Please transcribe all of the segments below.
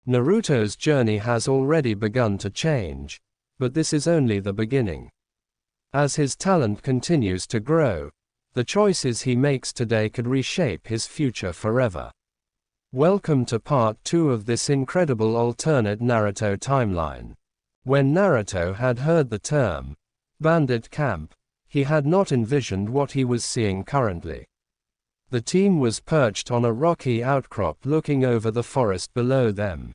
Naruto's journey has already begun to change, but this is only the beginning. As his talent continues to grow, the choices he makes today could reshape his future forever. Welcome to part 2 of this incredible alternate Naruto timeline. When Naruto had heard the term, bandit camp, he had not envisioned what he was seeing currently. The team was perched on a rocky outcrop looking over the forest below them.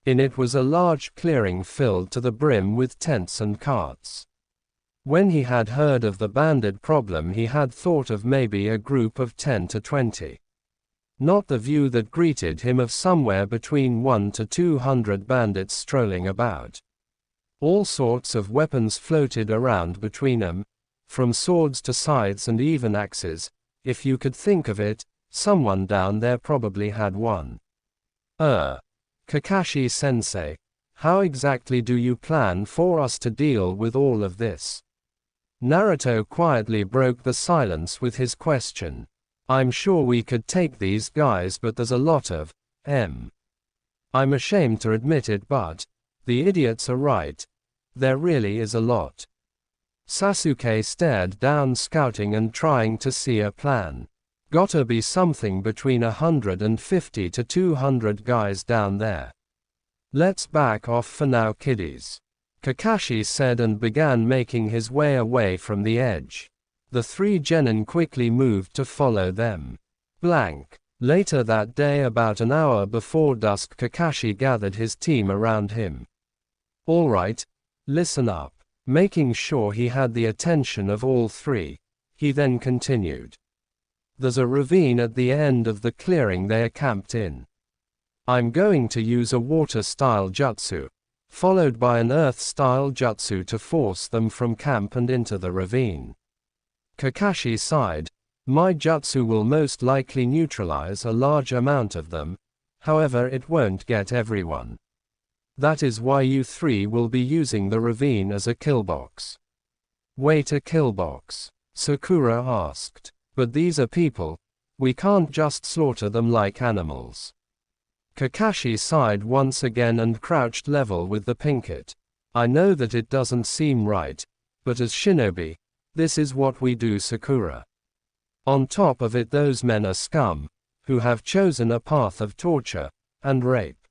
In it was a large clearing filled to the brim with tents and carts. When he had heard of the bandit problem, he had thought of maybe a group of 10 to 20. Not the view that greeted him of somewhere between 1 to 200 bandits strolling about. All sorts of weapons floated around between them, from swords to scythes and even axes. If you could think of it, someone down there probably had one. Kakashi-sensei, how exactly do you plan for us to deal with all of this? Naruto quietly broke the silence with his question. I'm sure we could take these guys, but there's a lot of I'm ashamed to admit it, but the idiots are right. There really is a lot. Sasuke stared down, scouting and trying to see a plan. Gotta be something between 150 to 200 guys down there. Let's back off for now, kiddies, Kakashi said and began making his way away from the edge. The three genin quickly moved to follow them. Later that day, about an hour before dusk, Kakashi gathered his team around him. All right, listen up. Making sure he had the attention of all three, he then continued. There's a ravine at the end of the clearing they are camped in. I'm going to use a water-style jutsu, followed by an earth-style jutsu to force them from camp and into the ravine. Kakashi sighed. My jutsu will most likely neutralize a large amount of them, however it won't get everyone. That is why you three will be using the ravine as a killbox. Wait, a killbox? Sakura asked. But these are people. We can't just slaughter them like animals. Kakashi sighed once again and crouched level with the pinkett. I know that it doesn't seem right, but as shinobi, this is what we do, Sakura. On top of it, those men are scum, who have chosen a path of torture and rape.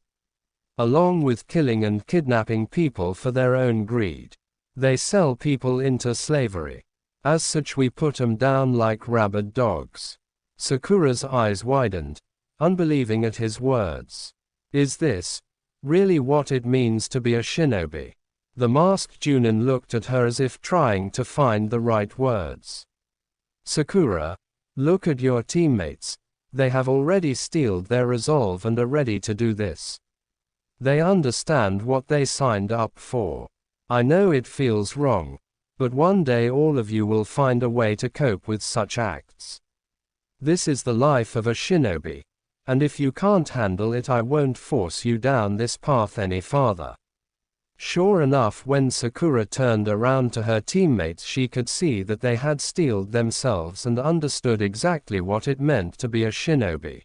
Along with killing and kidnapping people for their own greed. They sell people into slavery. As such, we put 'em down like rabid dogs. Sakura's eyes widened, unbelieving at his words. Is this really what it means to be a shinobi? The masked Junin looked at her as if trying to find the right words. Sakura, look at your teammates. They have already steeled their resolve and are ready to do this. They understand what they signed up for. I know it feels wrong, but one day all of you will find a way to cope with such acts. This is the life of a shinobi, and if you can't handle it, I won't force you down this path any farther. Sure enough, when Sakura turned around to her teammates, she could see that they had steeled themselves and understood exactly what it meant to be a shinobi.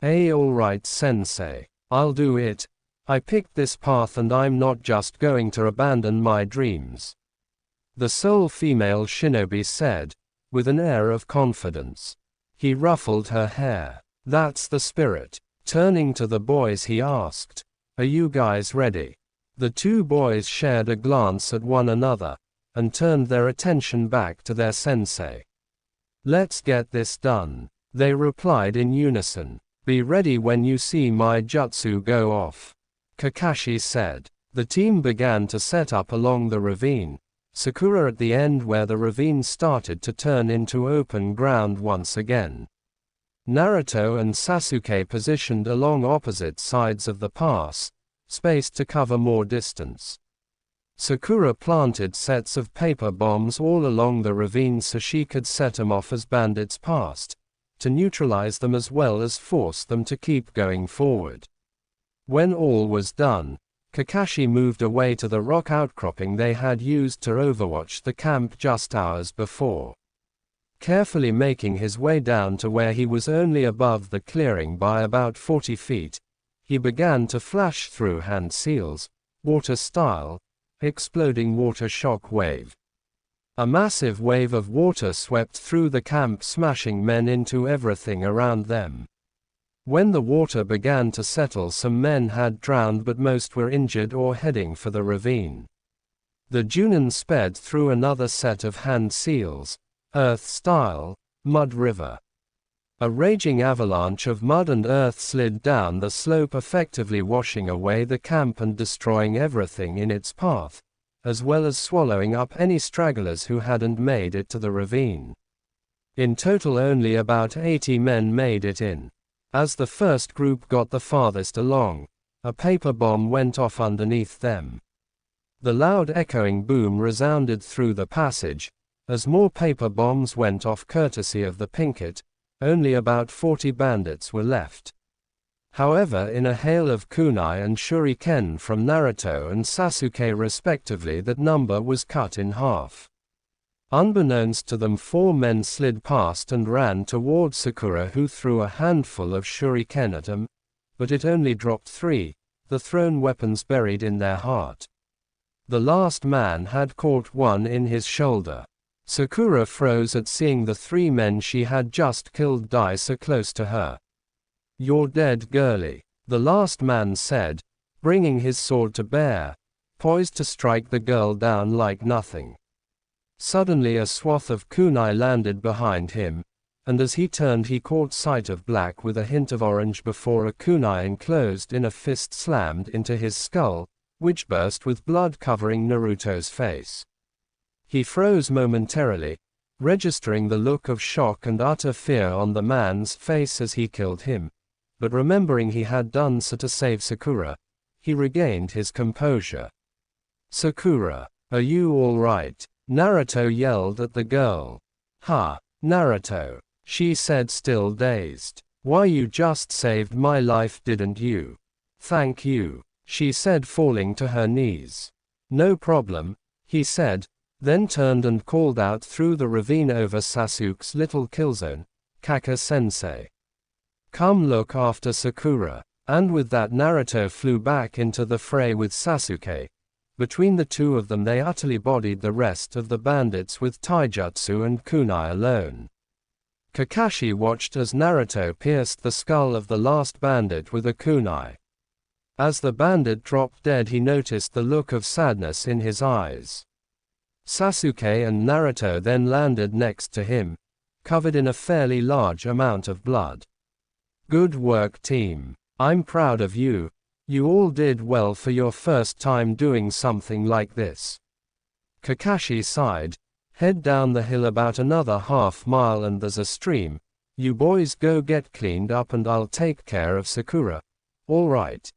Alright, sensei. I'll do it. I picked this path and I'm not just going to abandon my dreams. The sole female shinobi said, with an air of confidence. He ruffled her hair. That's the spirit. Turning to the boys, he asked, are you guys ready? The two boys shared a glance at one another, and turned their attention back to their sensei. Let's get this done, they replied in unison. Be ready when you see my jutsu go off, Kakashi said. The team began to set up along the ravine, Sakura at the end where the ravine started to turn into open ground once again. Naruto and Sasuke positioned along opposite sides of the pass, spaced to cover more distance. Sakura planted sets of paper bombs all along the ravine so she could set them off as bandits passed, to neutralize them as well as force them to keep going forward. When all was done, Kakashi moved away to the rock outcropping they had used to overwatch the camp just hours before. Carefully making his way down to where he was only above the clearing by about 40 feet, he began to flash through hand seals, water style, exploding water shock wave. A massive wave of water swept through the camp, smashing men into everything around them. When the water began to settle, some men had drowned, but most were injured or heading for the ravine. The Junin sped through another set of hand seals, earth style, mud river. A raging avalanche of mud and earth slid down the slope, effectively washing away the camp and destroying everything in its path, as well as swallowing up any stragglers who hadn't made it to the ravine. In total, only about 80 men made it in. As the first group got the farthest along, a paper bomb went off underneath them. The loud echoing boom resounded through the passage. As more paper bombs went off courtesy of the Pinkett, only about 40 bandits were left. However, in a hail of kunai and shuriken from Naruto and Sasuke respectively, that number was cut in half. Unbeknownst to them, 4 men slid past and ran toward Sakura, who threw a handful of shuriken at him, but it only dropped 3, the thrown weapons buried in their heart. The last man had caught one in his shoulder. Sakura froze at seeing the 3 men she had just killed die so close to her. "You're dead, girlie," the last man said, bringing his sword to bear, poised to strike the girl down like nothing. Suddenly a swath of kunai landed behind him, and as he turned he caught sight of black with a hint of orange before a kunai enclosed in a fist slammed into his skull, which burst with blood covering Naruto's face. He froze momentarily, registering the look of shock and utter fear on the man's face as he killed him, but remembering he had done so to save Sakura, he regained his composure. "Sakura, are you all right?" Naruto yelled at the girl. "Ha, Naruto," she said, still dazed. "Why, you just saved my life, didn't you?" "Thank you," she said, falling to her knees. "No problem," he said, then turned and called out through the ravine over Sasuke's little killzone, "Kaka-sensei, come look after Sakura." And with that, Naruto flew back into the fray with Sasuke. Between the two of them they utterly bodied the rest of the bandits with taijutsu and kunai alone. Kakashi watched as Naruto pierced the skull of the last bandit with a kunai. As the bandit dropped dead, he noticed the look of sadness in his eyes. Sasuke and Naruto then landed next to him, covered in a fairly large amount of blood. "Good work, team. I'm proud of you. You all did well for your first time doing something like this." Kakashi sighed. "Head down the hill about another half-mile and there's a stream. You boys go get cleaned up and I'll take care of Sakura. All right?"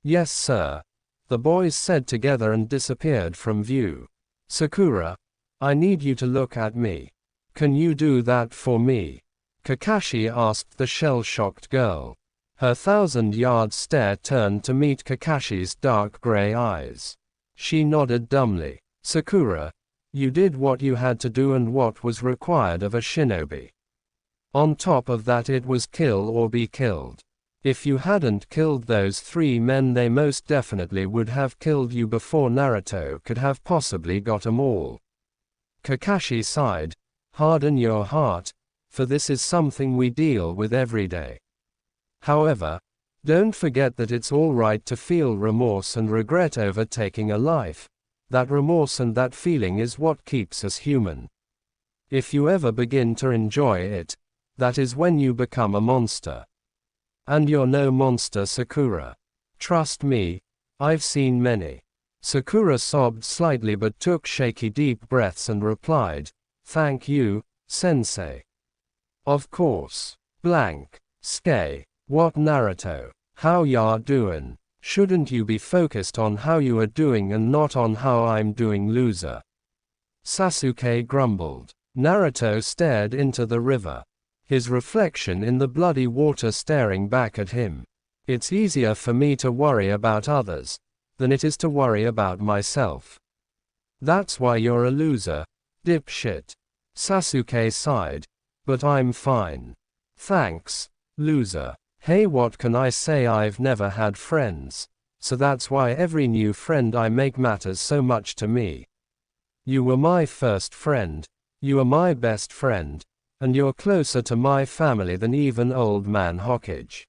"Yes, sir," the boys said together and disappeared from view. "Sakura, I need you to look at me. Can you do that for me?" Kakashi asked the shell-shocked girl. Her 1,000-yard stare turned to meet Kakashi's dark gray eyes. She nodded dumbly. "Sakura, you did what you had to do and what was required of a shinobi. On top of that, it was kill or be killed. If you hadn't killed those 3 men, they most definitely would have killed you before Naruto could have possibly got 'em all." Kakashi sighed. "Harden your heart, for this is something we deal with every day. However, don't forget that it's all right to feel remorse and regret over taking a life. That remorse and that feeling is what keeps us human. If you ever begin to enjoy it, that is when you become a monster. And you're no monster, Sakura. Trust me, I've seen many." Sakura sobbed slightly but took shaky deep breaths and replied, "Thank you, sensei." "Of course. Blank. Skay. What, Naruto? How ya doin'? Shouldn't you be focused on how you are doing and not on how I'm doing, loser?" Sasuke grumbled. Naruto stared into the river, his reflection in the bloody water staring back at him. "It's easier for me to worry about others than it is to worry about myself. That's why you're a loser, dipshit." Sasuke sighed. "But I'm fine. Thanks, loser." Hey, what can I say? I've never had friends, so that's why every new friend I make matters so much to me. You were my first friend, you are my best friend, and you're closer to my family than even Old Man Hokage.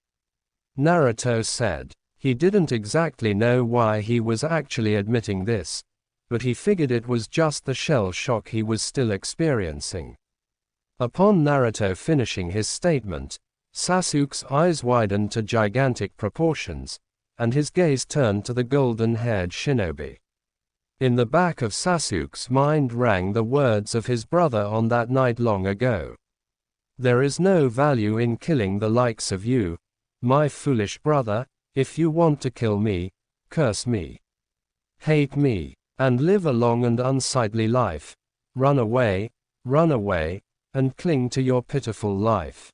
Naruto said. He didn't exactly know why he was actually admitting this, but he figured it was just the shell shock he was still experiencing. Upon Naruto finishing his statement, Sasuke's eyes widened to gigantic proportions, and his gaze turned to the golden-haired shinobi. In the back of Sasuke's mind rang the words of his brother on that night long ago. There is no value in killing the likes of you, my foolish brother. If you want to kill me, curse me, hate me, and live a long and unsightly life, run away, and cling to your pitiful life.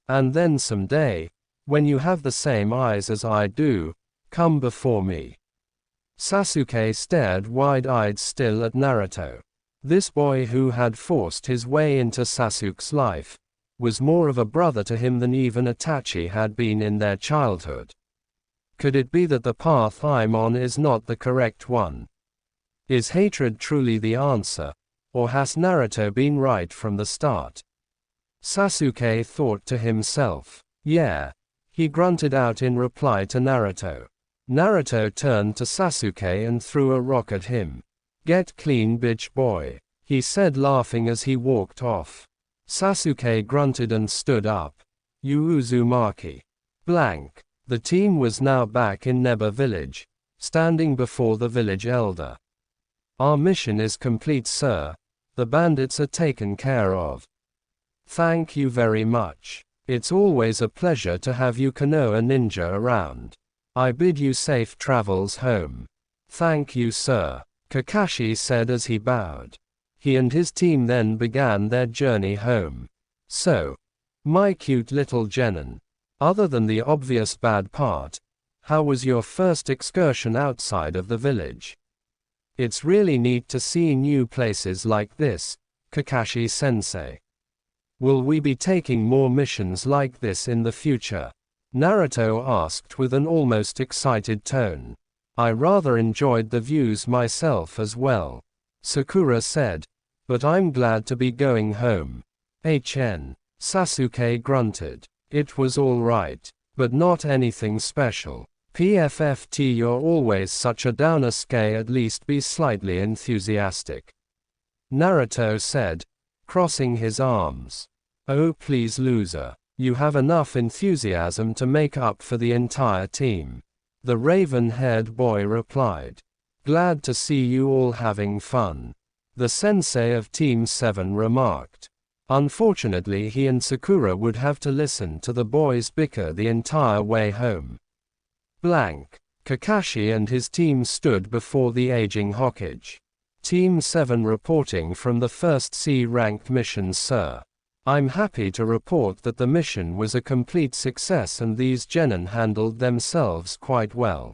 And then someday, when you have the same eyes as I do, come before me. Sasuke stared wide-eyed still at Naruto. This boy who had forced his way into Sasuke's life was more of a brother to him than even Itachi had been in their childhood. Could it be that the path I'm on is not the correct one? Is hatred truly the answer, or has Naruto been right from the start? Sasuke thought to himself. Yeah. He grunted out in reply to Naruto. Naruto turned to Sasuke and threw a rock at him. Get clean, bitch boy, he said, laughing as he walked off. Sasuke grunted and stood up. You Uzumaki. Blank. The team was now back in Neba village, standing before the village elder. Our mission is complete, sir. The bandits are taken care of. Thank you very much. It's always a pleasure to have you Konoha ninja around. I bid you safe travels home. Thank you, sir, Kakashi said as he bowed. He and his team then began their journey home. So, my cute little Genin, other than the obvious bad part, how was your first excursion outside of the village? It's really neat to see new places like this, Kakashi-sensei. Will we be taking more missions like this in the future? Naruto asked with an almost excited tone. I rather enjoyed the views myself as well, Sakura said, but I'm glad to be going home. Sasuke grunted. It was all right, but not anything special. PFFT, you're always such a downer, at least be slightly enthusiastic. Naruto said, crossing his arms. Oh please, loser. You have enough enthusiasm to make up for the entire team. The raven-haired boy replied. Glad to see you all having fun. The sensei of Team 7 remarked. Unfortunately, he and Sakura would have to listen to the boys bicker the entire way home. Blank. Kakashi and his team stood before the aging Hokage. Team 7 reporting from the first C-ranked mission, sir. I'm happy to report that the mission was a complete success and these genin handled themselves quite well.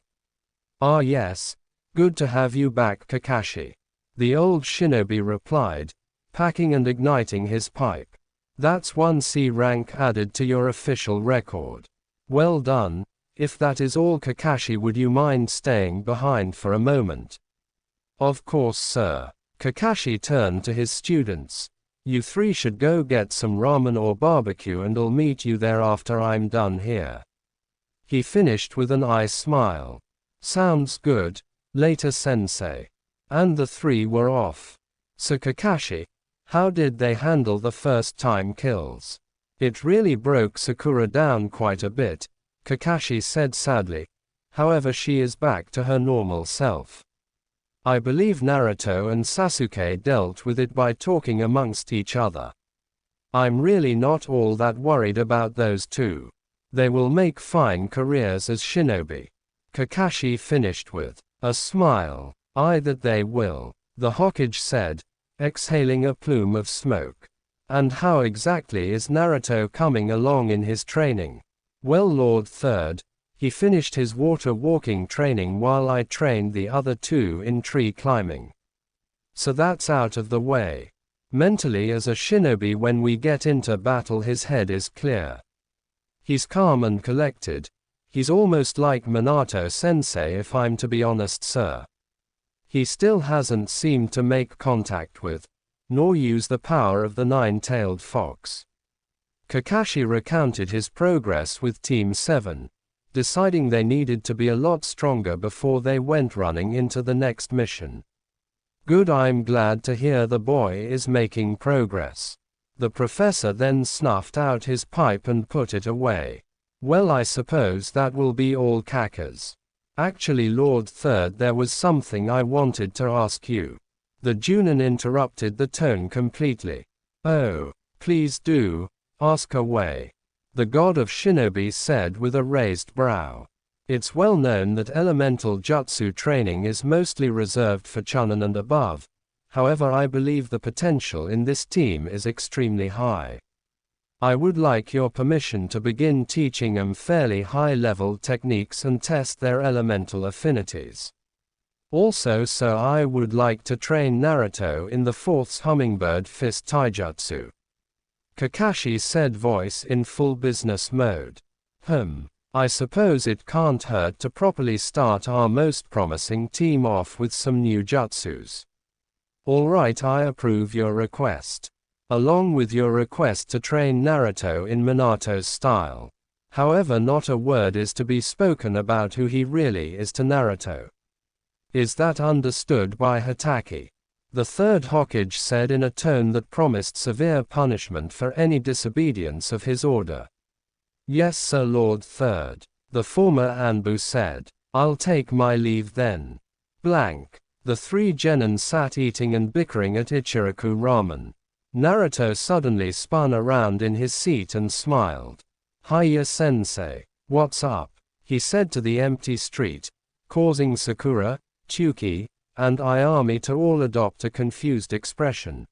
Ah yes, good to have you back, Kakashi. The old shinobi replied, packing and igniting his pipe. That's one C rank added to your official record. Well done. If that is all, Kakashi, would you mind staying behind for a moment? Of course, sir. Kakashi turned to his students. You three should go get some ramen or barbecue and I'll meet you there after I'm done here. He finished with an eye smile. Sounds good, later sensei. And the three were off. So Kakashi, how did they handle the first time kills? It really broke Sakura down quite a bit, Kakashi said sadly. However, she is back to her normal self. I believe Naruto and Sasuke dealt with it by talking amongst each other. I'm really not all that worried about those two. They will make fine careers as shinobi. Kakashi finished with a smile. Aye, that they will, the Hokage said, exhaling a plume of smoke. And how exactly is Naruto coming along in his training? Well, Lord Third, he finished his water walking training while I trained the other two in tree climbing. So that's out of the way. Mentally, as a shinobi, when we get into battle, his head is clear. He's calm and collected. He's almost like Minato-sensei if I'm to be honest, sir. He still hasn't seemed to make contact with, nor use the power of the nine-tailed fox. Kakashi recounted his progress with Team 7, deciding they needed to be a lot stronger before they went running into the next mission. Good, I'm glad to hear the boy is making progress. The professor then snuffed out his pipe and put it away. Well, I suppose that will be all, Kakas. Actually, Lord Third, there was something I wanted to ask you. The Junin interrupted the tone completely. Oh, please do, ask away. The god of shinobi said with a raised brow. It's well known that elemental jutsu training is mostly reserved for Chunin and above. However, I believe the potential in this team is extremely high. I would like your permission to begin teaching them fairly high-level techniques and test their elemental affinities. Also, sir, I would like to train Naruto in the fourth hummingbird fist taijutsu. Kakashi said, voice in full business mode. I suppose it can't hurt to properly start our most promising team off with some new jutsus. Alright, I approve your request. Along with your request to train Naruto in Minato's style. However, not a word is to be spoken about who he really is to Naruto. Is that understood by Hatake? The third Hokage said in a tone that promised severe punishment for any disobedience of his order. Yes, sir, Lord Third. The former Anbu said. I'll take my leave then. Blank. The three genin sat eating and bickering at Ichiraku ramen. Naruto suddenly spun around in his seat and smiled. Hiya sensei. What's up? He said to the empty street, causing Sakura, Chuki, and Ayami to all adopt a confused expression.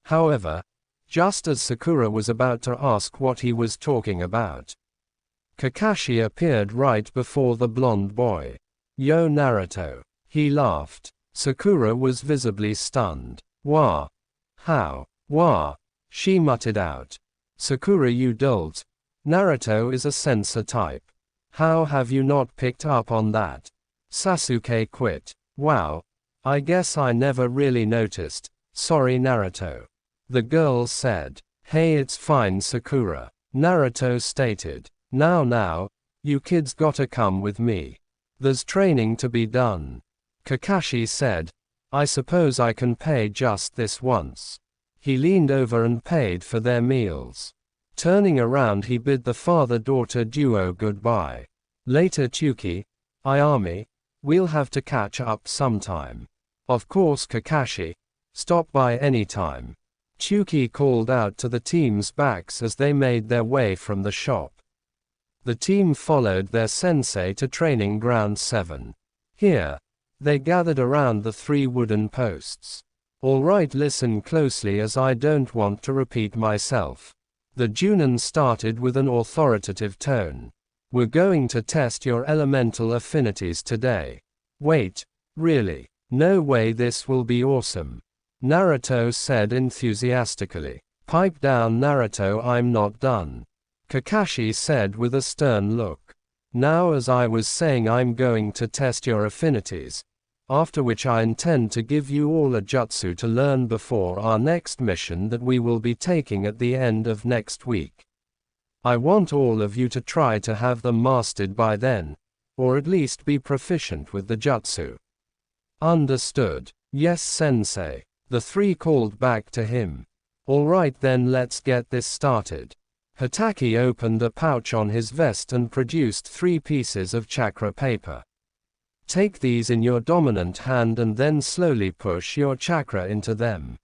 However, just as Sakura was about to ask what he was talking about, Kakashi appeared right before the blonde boy. Yo, Naruto. He laughed. Sakura was visibly stunned. Wah. How? Wah. She muttered out. Sakura, you dolt. Naruto is a sensor type. How have you not picked up on that? Sasuke quit. Wow. I guess I never really noticed. Sorry, Naruto. The girl said. Hey, it's fine, Sakura. Naruto stated. Now, you kids gotta come with me. There's training to be done. Kakashi said. I suppose I can pay just this once. He leaned over and paid for their meals. Turning around, he bid the father-daughter duo goodbye. Later, Chuki, Ayami, we'll have to catch up sometime. Of course, Kakashi. Stop by anytime. Chuki called out to the team's backs as they made their way from the shop. The team followed their sensei to training ground 7. Here, they gathered around the 3 wooden posts. Alright, listen closely as I don't want to repeat myself. The Junin started with an authoritative tone. We're going to test your elemental affinities today. Wait, really? No way, this will be awesome. Naruto said enthusiastically. Pipe down, Naruto, I'm not done. Kakashi said with a stern look. Now, as I was saying, I'm going to test your affinities, after which I intend to give you all a jutsu to learn before our next mission that we will be taking at the end of next week. I want all of you to try to have them mastered by then, or at least be proficient with the jutsu. Understood? Yes, sensei. The 3 called back to him. Alright then, let's get this started. Hatake opened a pouch on his vest and produced 3 pieces of chakra paper. Take these in your dominant hand and then slowly push your chakra into them.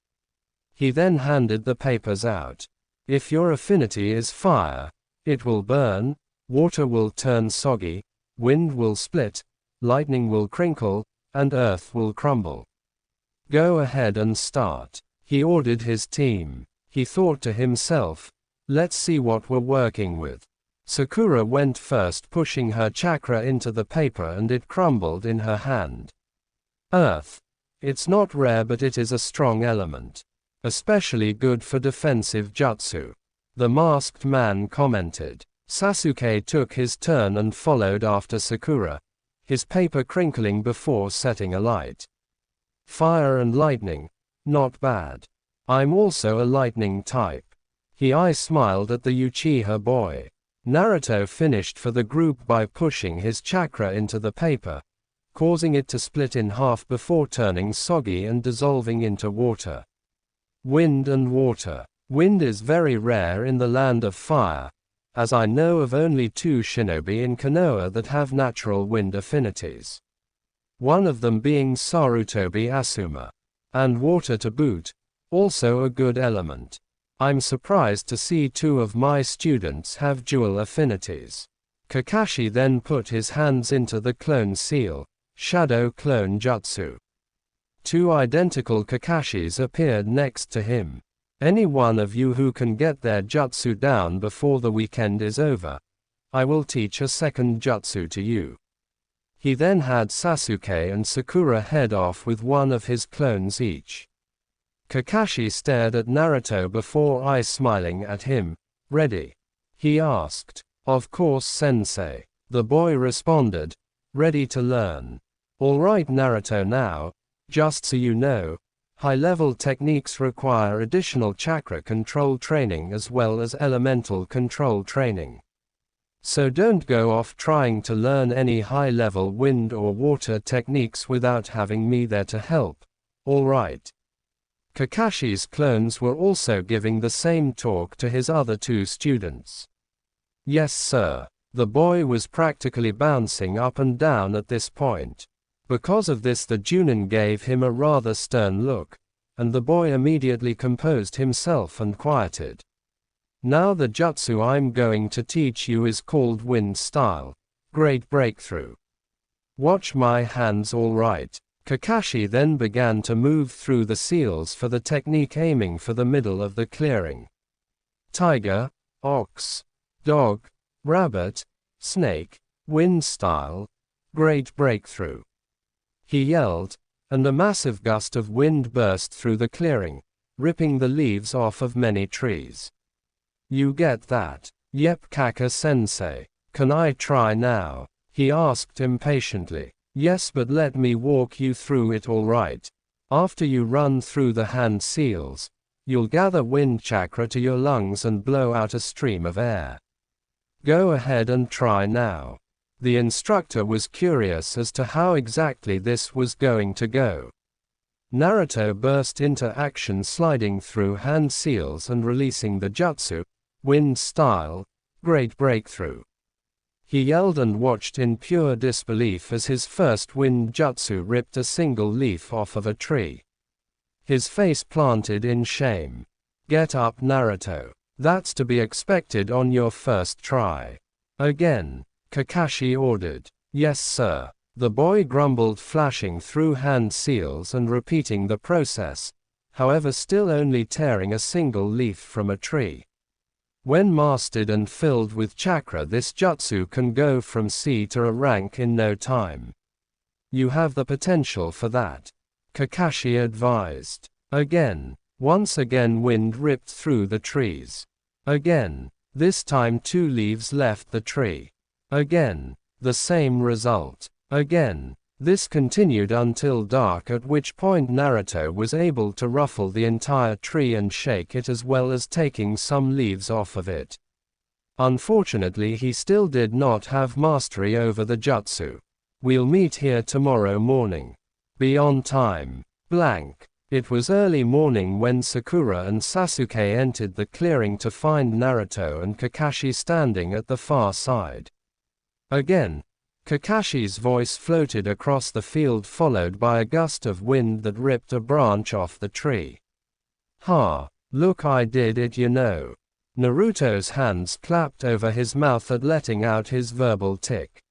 He then handed the papers out. If your affinity is fire, it will burn, water will turn soggy, wind will split, lightning will crinkle, and earth will crumble. Go ahead and start. He ordered his team. He thought to himself, let's see what we're working with. Sakura went first, pushing her chakra into the paper and it crumbled in her hand. Earth. It's not rare, but it is a strong element. Especially good for defensive jutsu. The masked man commented. Sasuke took his turn and followed after Sakura, his paper crinkling before setting alight. Fire and lightning, not bad. I'm also a lightning type. I smiled at the Uchiha boy. Naruto finished for the group by pushing his chakra into the paper, causing it to split in half before turning soggy and dissolving into water. Wind and water. Wind is very rare in the land of fire, as I know of only 2 shinobi in Konoha that have natural wind affinities. One of them being Sarutobi Asuma. And water to boot, also a good element. I'm surprised to see 2 of my students have dual affinities. Kakashi then put his hands into the clone seal, shadow clone jutsu. 2 identical Kakashis appeared next to him. Any one of you who can get their jutsu down before the weekend is over, I will teach a second jutsu to you. He then had Sasuke and Sakura head off with one of his clones each. Kakashi stared at Naruto before smiling at him. Ready? He asked. Of course, sensei. The boy responded. Ready to learn. Alright Naruto, now, just so you know, high-level techniques require additional chakra control training as well as elemental control training. So don't go off trying to learn any high-level wind or water techniques without having me there to help. Alright. Kakashi's clones were also giving the same talk to his other 2 students. Yes sir. The boy was practically bouncing up and down at this point. Because of this the Junin gave him a rather stern look, and the boy immediately composed himself and quieted. Now the jutsu I'm going to teach you is called Wind Style. Great breakthrough. Watch my hands, alright. Kakashi then began to move through the seals for the technique, aiming for the middle of the clearing. Tiger, ox, dog, rabbit, snake, wind style, great breakthrough. He yelled, and a massive gust of wind burst through the clearing, ripping the leaves off of many trees. You get that? Yep, Kaka-sensei. Can I try now? He asked impatiently. Yes, but let me walk you through it, alright? After you run through the hand seals, you'll gather wind chakra to your lungs and blow out a stream of air. Go ahead and try now. The instructor was curious as to how exactly this was going to go. Naruto burst into action, sliding through hand seals and releasing the jutsu, Wind Style, Great Breakthrough. He yelled and watched in pure disbelief as his first wind jutsu ripped a single leaf off of a tree. His face planted in shame. Get up, Naruto. That's to be expected on your first try. Again, Kakashi ordered. Yes sir. The boy grumbled, flashing through hand seals and repeating the process, however still only tearing a single leaf from a tree. When mastered and filled with chakra, this jutsu can go from C to a rank in no time. You have the potential for that, Kakashi advised. Again, once again wind ripped through the trees. Again, this time 2 leaves left the tree. Again, the same result. Again, this continued until dark, at which point Naruto was able to ruffle the entire tree and shake it, as well as taking some leaves off of it. Unfortunately, he still did not have mastery over the jutsu. We'll meet here tomorrow morning. Be on time. Blank. It was early morning when Sakura and Sasuke entered the clearing to find Naruto and Kakashi standing at the far side. Again, Kakashi's voice floated across the field, followed by a gust of wind that ripped a branch off the tree. Ha! Look, I did it, you know. Naruto's hands clapped over his mouth at letting out his verbal tick.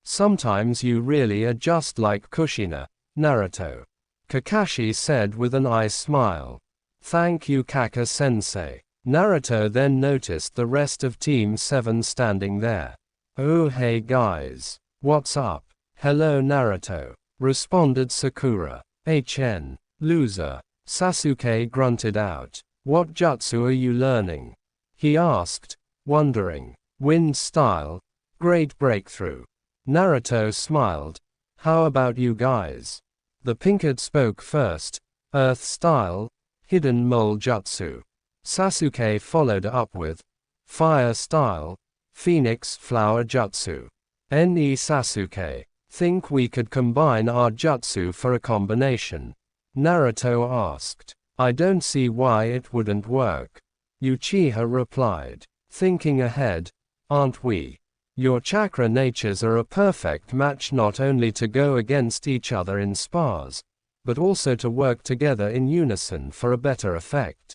Sometimes you really are just like Kushina, Naruto. Kakashi said with an smile. Thank you, Kaka-sensei. Naruto then noticed the rest of Team 7 standing there. Oh hey guys. What's up? Hello Naruto. Responded Sakura. HN. Loser. Sasuke grunted out. What jutsu are you learning? He asked, wondering. Wind style. Great breakthrough. Naruto smiled. How about you guys? The Pinkard spoke first. Earth style. Hidden mole jutsu. Sasuke followed up with fire style. Phoenix flower jutsu. Ne Sasuke. Think we could combine our jutsu for a combination? Naruto asked. I don't see why it wouldn't work. Uchiha replied. Thinking ahead, aren't we? Your chakra natures are a perfect match, not only to go against each other in spars, but also to work together in unison for a better effect.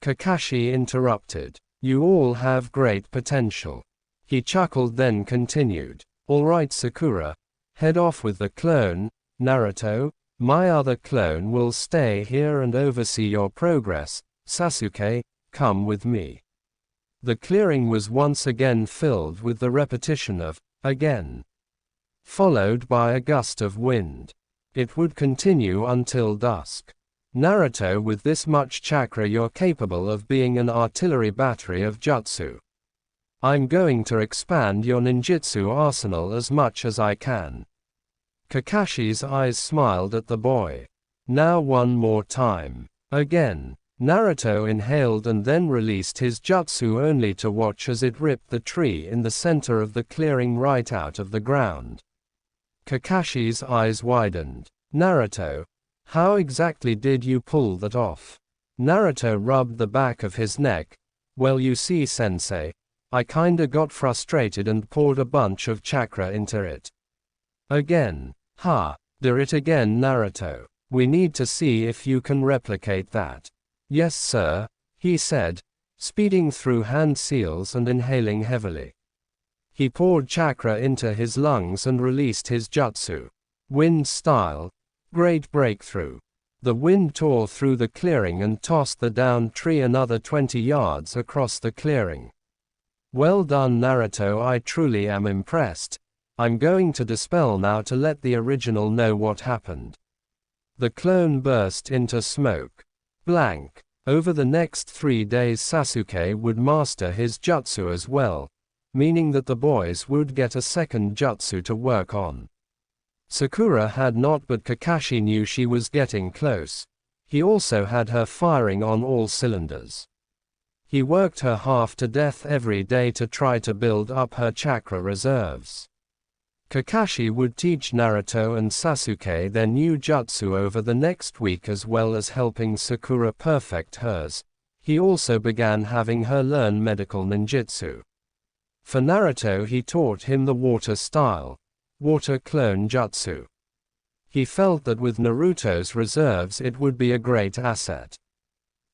Kakashi interrupted. You all have great potential. He chuckled, then continued. All right, Sakura. Head off with the clone. Naruto, my other clone will stay here and oversee your progress. Sasuke, come with me. The clearing was once again filled with the repetition of, again, followed by a gust of wind. It would continue until dusk. Naruto, with this much chakra you're capable of being an artillery battery of jutsu. I'm going to expand your ninjutsu arsenal as much as I can. Kakashi's eyes smiled at the boy. Now one more time. Again. Naruto inhaled and then released his jutsu, only to watch as it ripped the tree in the center of the clearing right out of the ground. Kakashi's eyes widened. Naruto, how exactly did you pull that off? Naruto rubbed the back of his neck. Well, you see, sensei, I kinda got frustrated and poured a bunch of chakra into it. Again. Ha, do it again, Naruto. We need to see if you can replicate that. Yes, sir, he said, speeding through hand seals and inhaling heavily. He poured chakra into his lungs and released his jutsu. Wind style. Great breakthrough. The wind tore through the clearing and tossed the downed tree another 20 yards across the clearing. Well done, Naruto, I truly am impressed. I'm going to dispel now to let the original know what happened. The clone burst into smoke. Blank. Over the next 3 days Sasuke would master his jutsu as well, meaning that the boys would get a second jutsu to work on. Sakura had not, but Kakashi knew she was getting close. He also had her firing on all cylinders. He worked her half to death every day to try to build up her chakra reserves. Kakashi would teach Naruto and Sasuke their new jutsu over the next week, as well as helping Sakura perfect hers. He also began having her learn medical ninjutsu. For Naruto, he taught him the water style, water clone jutsu. He felt that with Naruto's reserves it would be a great asset.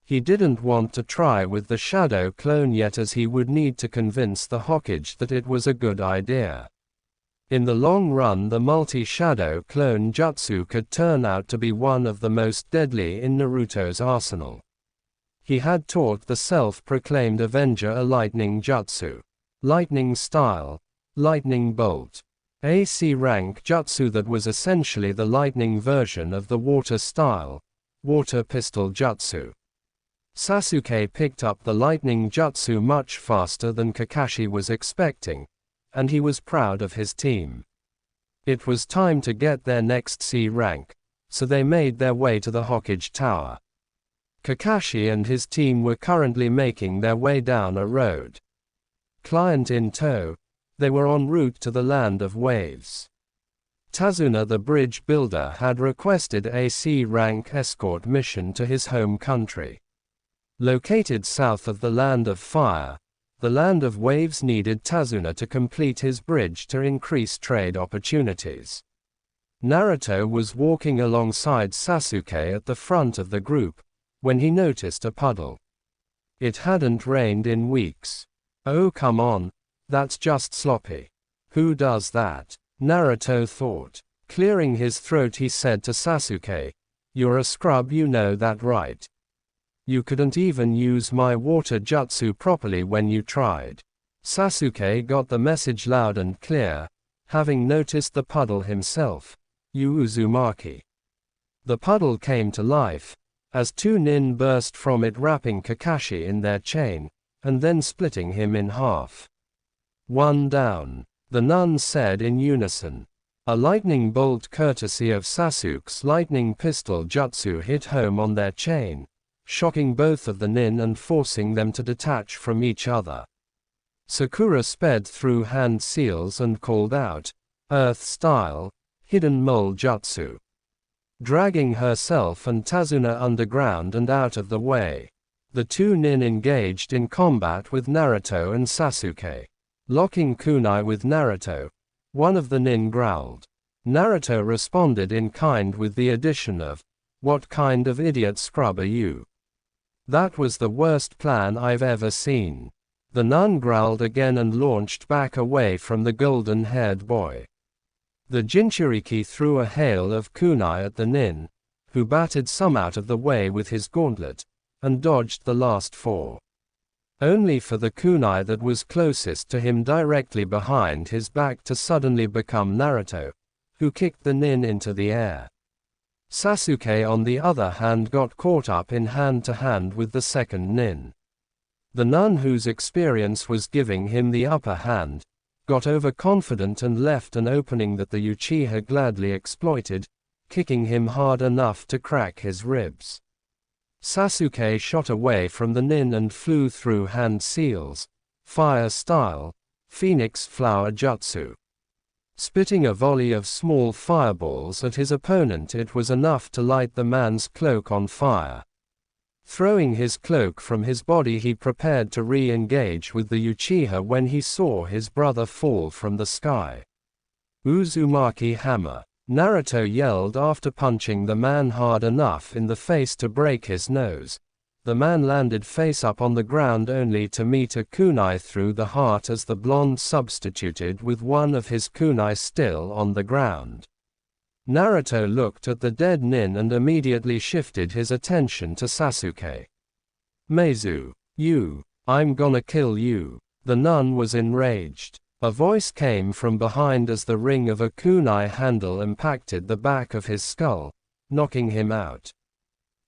He didn't want to try with the shadow clone yet, as he would need to convince the Hokage that it was a good idea. In the long run, the multi-shadow clone jutsu could turn out to be one of the most deadly in Naruto's arsenal. He had taught the self-proclaimed Avenger a lightning jutsu. Lightning style. Lightning bolt. A C rank jutsu that was essentially the lightning version of the water style. Water pistol jutsu. Sasuke picked up the lightning jutsu much faster than Kakashi was expecting, and he was proud of his team. It was time to get their next C rank, so they made their way to the Hokage Tower. Kakashi and his team were currently making their way down a road. Client in tow, they were en route to the land of waves. Tazuna, the bridge builder, had requested a C rank escort mission to his home country. Located south of the land of fire, the land of waves needed Tazuna to complete his bridge to increase trade opportunities. Naruto was walking alongside Sasuke at the front of the group, when he noticed a puddle. It hadn't rained in weeks. Oh come on, that's just sloppy. Who does that? Naruto thought. Clearing his throat, he said to Sasuke, "You're a scrub, you know that, right? You couldn't even use my water jutsu properly when you tried." Sasuke got the message loud and clear, having noticed the puddle himself. Uzumaki. The puddle came to life, as 2 nin burst from it, wrapping Kakashi in their chain, and then splitting him in half. One down, the nuns said in unison. A lightning bolt courtesy of Sasuke's lightning pistol jutsu hit home on their chain, shocking both of the nin and forcing them to detach from each other. Sakura sped through hand seals and called out, Earth style, hidden mole jutsu. Dragging herself and Tazuna underground and out of the way, the two nin engaged in combat with Naruto and Sasuke. Locking kunai with Naruto, one of the nin growled. Naruto responded in kind with the addition of, "What kind of idiot scrub are you? That was the worst plan I've ever seen." The nun growled again and launched back away from the golden-haired boy. The Jinchuriki threw a hail of kunai at the nin, who batted some out of the way with his gauntlet, and dodged the last four. Only for the kunai that was closest to him directly behind his back to suddenly become Naruto, who kicked the nin into the air. Sasuke on the other hand got caught up in hand-to-hand with the second nin. The nun whose experience was giving him the upper hand, got overconfident and left an opening that the Uchiha gladly exploited, kicking him hard enough to crack his ribs. Sasuke shot away from the nin and flew through hand seals, fire style, phoenix flower jutsu. Spitting a volley of small fireballs at his opponent, it was enough to light the man's cloak on fire. Throwing his cloak from his body, he prepared to re-engage with the Uchiha when he saw his brother fall from the sky. Uzumaki hammer. Naruto yelled after punching the man hard enough in the face to break his nose. The man landed face up on the ground only to meet a kunai through the heart as the blonde substituted with one of his kunai still on the ground. Naruto looked at the dead nin and immediately shifted his attention to Sasuke. Meizu, I'm gonna kill you. The nun was enraged. A voice came from behind as the ring of a kunai handle impacted the back of his skull, knocking him out.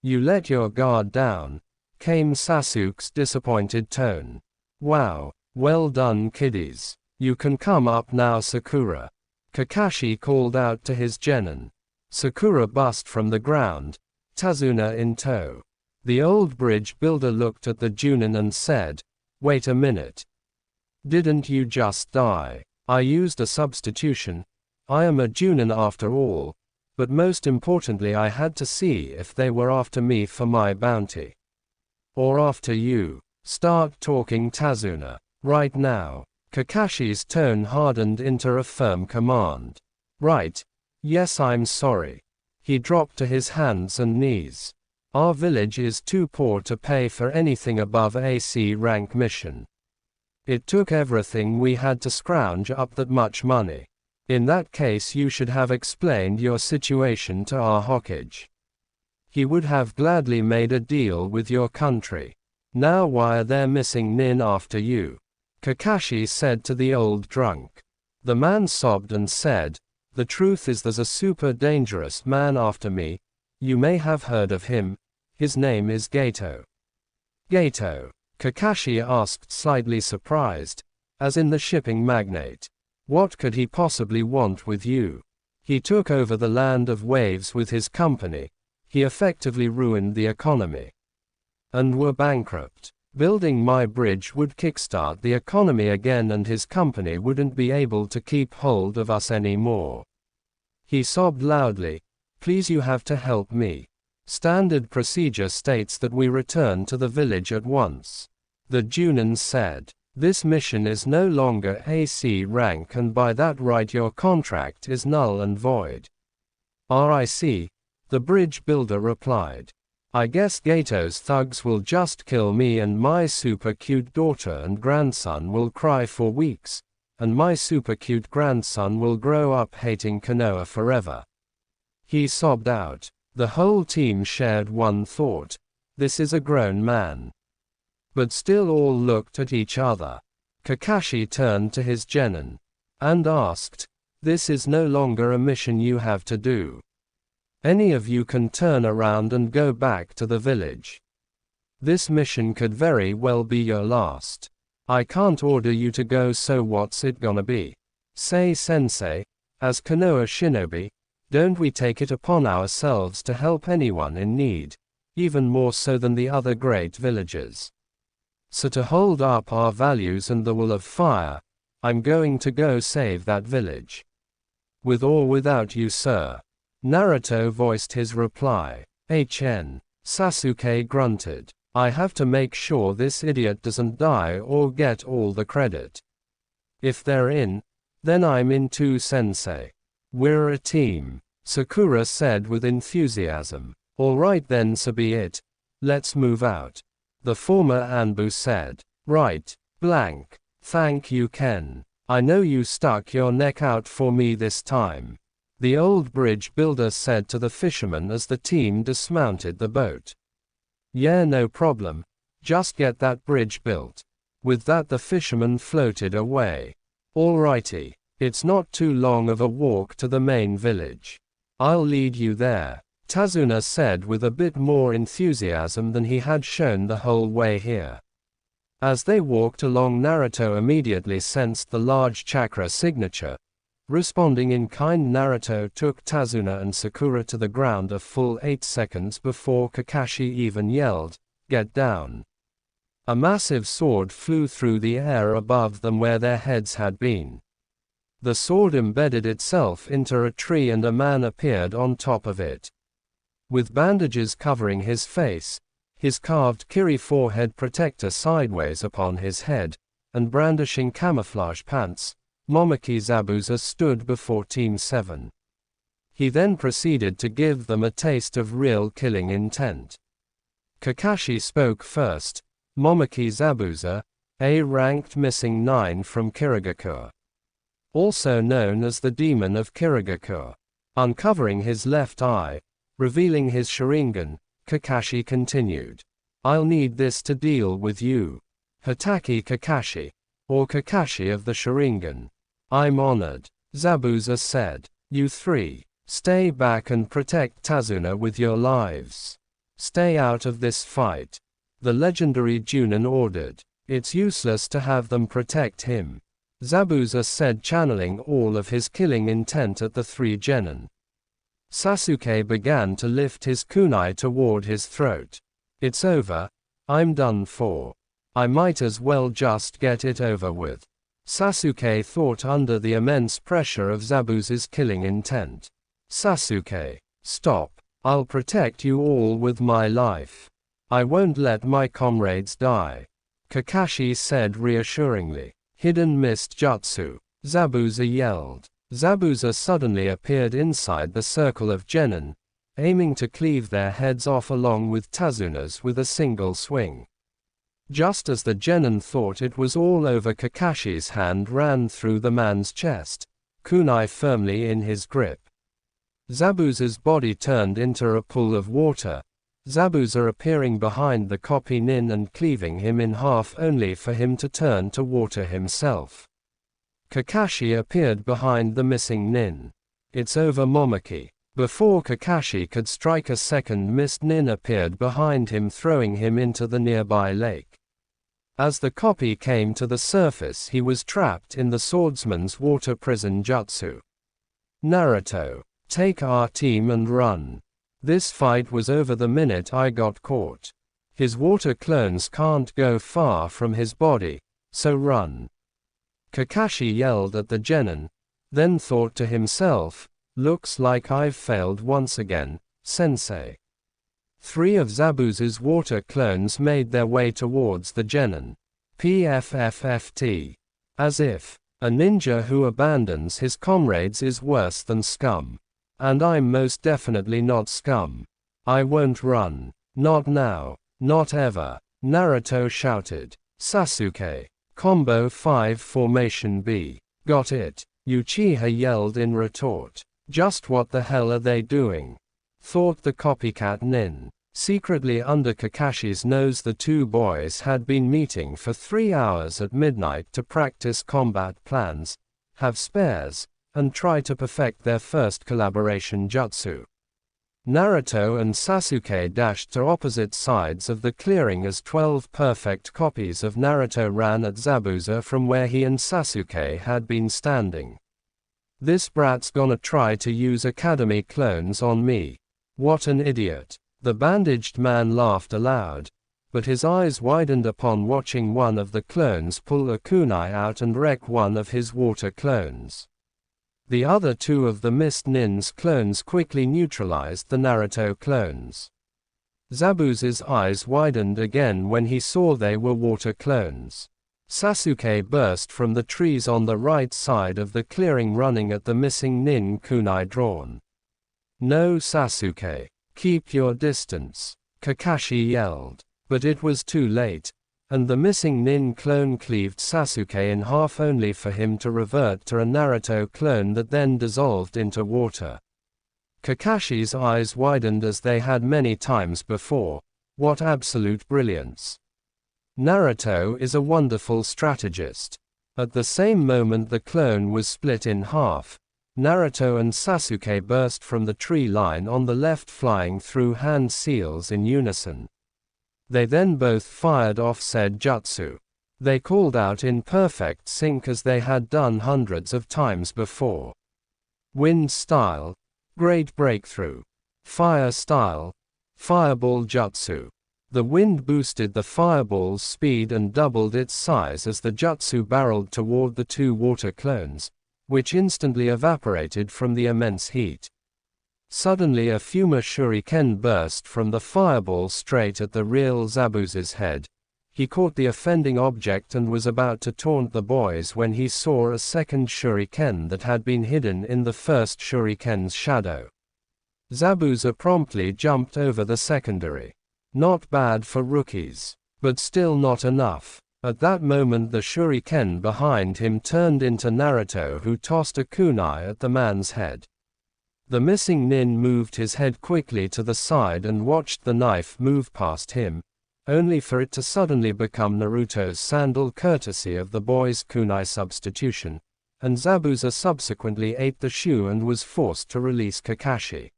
You let your guard down, came Sasuke's disappointed tone. Wow, well done kiddies. You can come up now, Sakura. Kakashi called out to his genin. Sakura bust from the ground, Tazuna in tow. The old bridge builder looked at the Junin and said, Wait a minute. Didn't you just die? I used a substitution. I am a Junin after all, but most importantly I had to see if they were after me for my bounty. Or after you. Start talking, Tazuna. Right now. Kakashi's tone hardened into a firm command. Right. Yes, I'm sorry. He dropped to his hands and knees. Our village is too poor to pay for anything above AC rank mission. It took everything we had to scrounge up that much money. In that case you should have explained your situation to our Hokage. He would have gladly made a deal with your country. Now why are there missing nin after you? Kakashi said to the old drunk. The man sobbed and said, The truth is there's a super dangerous man after me. You may have heard of him. His name is Gato. Gato? Kakashi asked, slightly surprised, as in the shipping magnate. What could he possibly want with you? He took over the land of waves with his company. He effectively ruined the economy. And we're bankrupt. Building my bridge would kickstart the economy again and his company wouldn't be able to keep hold of us anymore. He sobbed loudly. Please, you have to help me. Standard procedure states that we return to the village at once. The Junin said. This mission is no longer AC rank and by that right your contract is null and void. RIC, the bridge builder replied. I guess Gato's thugs will just kill me and my super cute daughter and grandson will cry for weeks, and my super cute grandson will grow up hating Konoha forever. He sobbed out. The whole team shared one thought. This is a grown man. But still all looked at each other. Kakashi turned to his genin and asked, This is no longer a mission you have to do. Any of you can turn around and go back to the village. This mission could very well be your last. I can't order you to go, so what's it gonna be? Say sensei, as Konoha shinobi, don't we take it upon ourselves to help anyone in need, even more so than the other great villagers. So to hold up our values and the will of fire, I'm going to go save that village. With or without you, sir. Naruto voiced his reply. Sasuke grunted. I have to make sure this idiot doesn't die or get all the credit. If they're in, then I'm in too, sensei. We're a team, Sakura said with enthusiasm. Alright then, so be it. Let's move out. The former Anbu said. Right, blank. Thank you, Ken. I know you stuck your neck out for me this time. The old bridge builder said to the fisherman as the team dismounted the boat. Yeah, no problem. Just get that bridge built. With that, the fisherman floated away. Alrighty. It's not too long of a walk to the main village. I'll lead you there, Tazuna said with a bit more enthusiasm than he had shown the whole way here. As they walked along, Naruto immediately sensed the large chakra signature. Responding in kind, Naruto took Tazuna and Sakura to the ground a full 8 seconds before Kakashi even yelled, "Get down." A massive sword flew through the air above them where their heads had been. The sword embedded itself into a tree and a man appeared on top of it. With bandages covering his face, his carved kiri forehead protector sideways upon his head, and brandishing camouflage pants, Momoki Zabuza stood before Team 7. He then proceeded to give them a taste of real killing intent. Kakashi spoke first. Momoki Zabuza, a ranked missing 9 from Kirigakure, also known as the Demon of Kirigakure. Uncovering his left eye, revealing his Sharingan, Kakashi continued. I'll need this to deal with you, Hatake Kakashi, or Kakashi of the Sharingan. I'm honored, Zabuza said. You 3, stay back and protect Tazuna with your lives. Stay out of this fight, the legendary Junin ordered. It's useless to have them protect him, Zabuza said, channeling all of his killing intent at the 3 genin. Sasuke began to lift his kunai toward his throat. It's over. I'm done for. I might as well just get it over with, Sasuke thought under the immense pressure of Zabuza's killing intent. Sasuke, stop. I'll protect you all with my life. I won't let my comrades die, Kakashi said reassuringly. Hidden mist jutsu, Zabuza yelled. Zabuza suddenly appeared inside the circle of genin, aiming to cleave their heads off along with Tazuna's with a single swing. Just as the genin thought it was all over, Kakashi's hand ran through the man's chest, kunai firmly in his grip. Zabuza's body turned into a pool of water, Zabuza appearing behind the copy nin and cleaving him in half only for him to turn to water himself. Kakashi appeared behind the missing nin. It's over, Momoki. Before Kakashi could strike a second, mist nin appeared behind him, throwing him into the nearby lake. As the copy came to the surface, he was trapped in the swordsman's water prison jutsu. Naruto, take our team and run. This fight was over the minute I got caught. His water clones can't go far from his body, so run. Kakashi yelled at the genin, then thought to himself, looks like I've failed once again, sensei. 3 of Zabuza's water clones made their way towards the genin. PFFFT. As if, a ninja who abandons his comrades is worse than scum. And I'm most definitely not scum. I won't run. Not now. Not ever. Naruto shouted. Sasuke. Combo 5 Formation B. Got it. Uchiha yelled in retort. Just what the hell are they doing? Thought the copycat nin. Secretly under Kakashi's nose, the 2 boys had been meeting for 3 hours at midnight to practice combat plans, have spares, and try to perfect their first collaboration jutsu. Naruto and Sasuke dashed to opposite sides of the clearing as 12 perfect copies of Naruto ran at Zabuza from where he and Sasuke had been standing. "This brat's gonna try to use Academy clones on me. What an idiot." The bandaged man laughed aloud, but his eyes widened upon watching one of the clones pull a kunai out and wreck one of his water clones. The other two of the Mist Nin's clones quickly neutralized the Naruto clones. Zabuza's eyes widened again when he saw they were water clones. Sasuke burst from the trees on the right side of the clearing running at the missing nin kunai drawn. "No, Sasuke. Keep your distance," Kakashi yelled. But it was too late, and the missing nin clone cleaved Sasuke in half only for him to revert to a Naruto clone that then dissolved into water. Kakashi's eyes widened as they had many times before. What absolute brilliance! Naruto is a wonderful strategist. At the same moment the clone was split in half, Naruto and Sasuke burst from the tree line on the left, flying through hand seals in unison. They then both fired off said jutsu. They called out in perfect sync as they had done hundreds of times before. Wind style, great breakthrough. Fire style, fireball jutsu. The wind boosted the fireball's speed and doubled its size as the jutsu barreled toward the two water clones, which instantly evaporated from the immense heat. Suddenly a Fuma shuriken burst from the fireball straight at the real Zabuza's head. He caught the offending object and was about to taunt the boys when he saw a second shuriken that had been hidden in the first shuriken's shadow. Zabuza promptly jumped over the secondary. Not bad for rookies, but still not enough. At that moment the shuriken behind him turned into Naruto, who tossed a kunai at the man's head. The missing nin moved his head quickly to the side and watched the knife move past him, only for it to suddenly become Naruto's sandal courtesy of the boy's kunai substitution, and Zabuza subsequently ate the shoe and was forced to release Kakashi.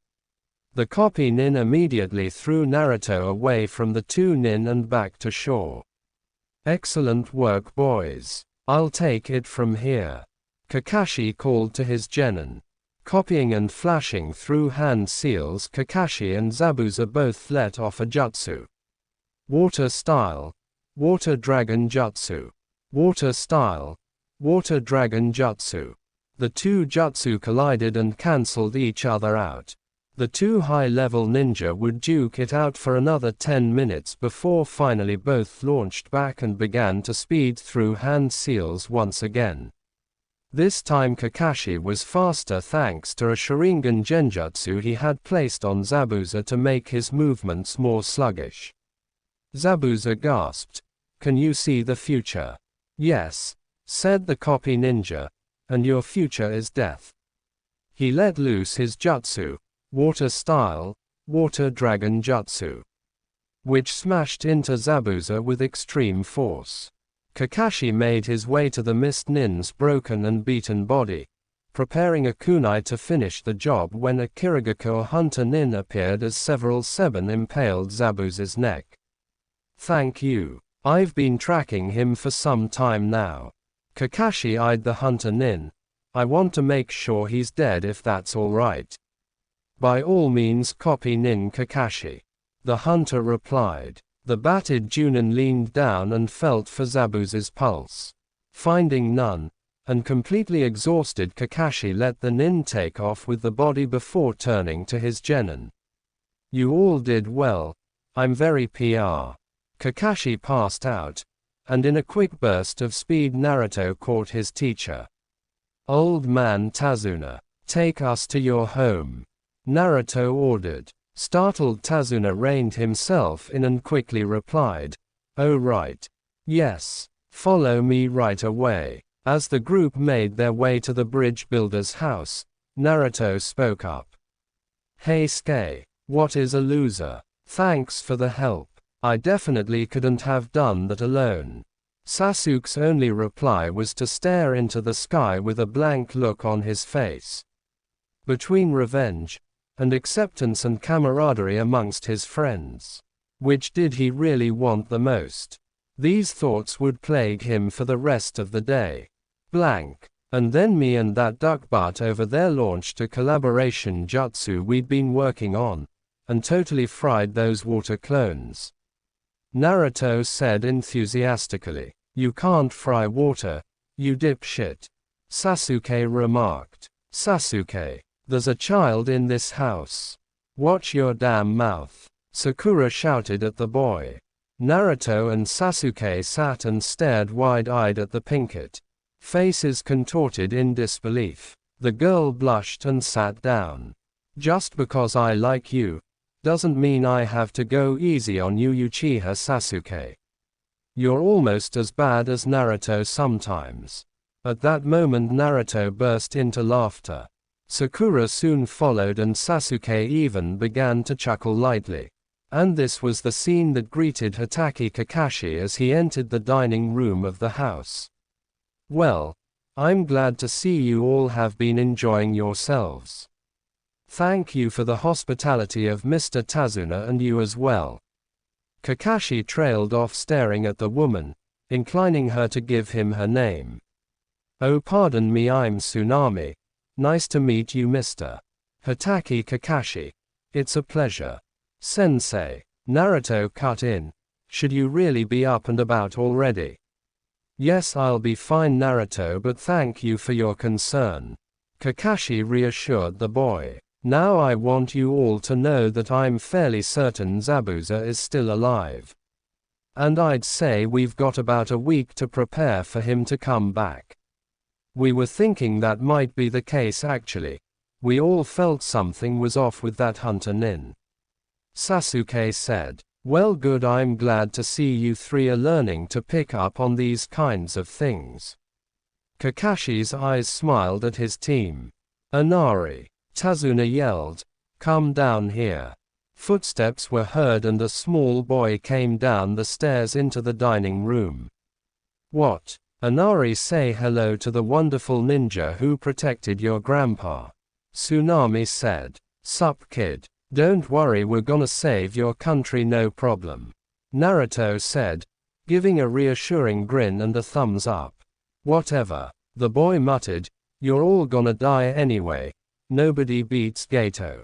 The copy nin immediately threw Naruto away from the two nin and back to shore. "Excellent work, boys. I'll take it from here," Kakashi called to his genin. Copying and flashing through hand seals, Kakashi and Zabuza both let off a jutsu. Water style, water dragon jutsu. Water style, water dragon jutsu. The two jutsu collided and cancelled each other out. The two high-level ninja would duke it out for another 10 minutes before finally both launched back and began to speed through hand seals once again. This time Kakashi was faster thanks to a Sharingan genjutsu he had placed on Zabuza to make his movements more sluggish. Zabuza gasped. "Can you see the future?" "Yes," said the copy ninja, "and your future is death." He let loose his jutsu, water style, water dragon jutsu, which smashed into Zabuza with extreme force. Kakashi made his way to the Mist Nin's broken and beaten body, preparing a kunai to finish the job when a Kirigaka or Hunter Nin appeared as several Seben impaled Zabuza's neck. "Thank you. I've been tracking him for some time now." Kakashi eyed the Hunter Nin. "I want to make sure he's dead if that's alright." "By all means, copy Nin Kakashi," the hunter replied. The battered Junin leaned down and felt for Zabuza's pulse. Finding none, and completely exhausted, Kakashi let the nin take off with the body before turning to his genin. "You all did well. I'm very PR." Kakashi passed out, and in a quick burst of speed Naruto caught his teacher. "Old man Tazuna, take us to your home," Naruto ordered. Startled Tazuna reined himself in and quickly replied, "Oh right. Yes. Follow me right away." As the group made their way to the bridge builder's house, Naruto spoke up. "Hey Sasuke, what is a loser? Thanks for the help. I definitely couldn't have done that alone." Sasuke's only reply was to stare into the sky with a blank look on his face. Between revenge and acceptance and camaraderie amongst his friends. Which did he really want the most? These thoughts would plague him for the rest of the day. Blank. And then me and that duck butt over there launched a collaboration jutsu we'd been working on, and totally fried those water clones. Naruto said enthusiastically. You can't fry water, you dipshit. Sasuke remarked. Sasuke, there's a child in this house. Watch your damn mouth. Sakura shouted at the boy. Naruto and Sasuke sat and stared wide-eyed at the pinkett. Faces contorted in disbelief. The girl blushed and sat down. Just because I like you, doesn't mean I have to go easy on you, Uchiha Sasuke. You're almost as bad as Naruto sometimes. At that moment Naruto burst into laughter. Sakura soon followed and Sasuke even began to chuckle lightly. And this was the scene that greeted Hatake Kakashi as he entered the dining room of the house. Well, I'm glad to see you all have been enjoying yourselves. Thank you for the hospitality of Mr. Tazuna and you as well. Kakashi trailed off staring at the woman, inclining her to give him her name. Oh pardon me, I'm Tsunami. Nice to meet you Mr. Hatake Kakashi. It's a pleasure. Sensei. Naruto cut in. Should you really be up and about already? Yes, I'll be fine Naruto, but thank you for your concern. Kakashi reassured the boy. Now I want you all to know that I'm fairly certain Zabuza is still alive. And I'd say we've got about a week to prepare for him to come back. We were thinking that might be the case actually. We all felt something was off with that hunter Nin. Sasuke said. Well good, I'm glad to see you three are learning to pick up on these kinds of things. Kakashi's eyes smiled at his team. Inari. Tazuna yelled. Come down here. Footsteps were heard and a small boy came down the stairs into the dining room. What? Inari, say hello to the wonderful ninja who protected your grandpa. Tsunami said. Sup kid. Don't worry, we're gonna save your country no problem. Naruto said, giving a reassuring grin and a thumbs up. Whatever. The boy muttered, you're all gonna die anyway. Nobody beats Gato.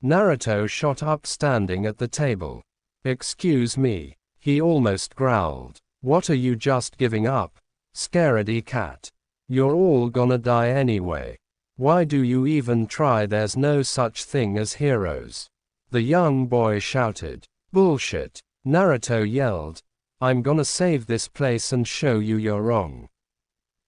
Naruto shot up standing at the table. Excuse me. He almost growled. What are you just giving up? Scaredy cat. You're all gonna die anyway. Why do you even try? There's no such thing as heroes. The young boy shouted. Bullshit. Naruto yelled. I'm gonna save this place and show you you're wrong.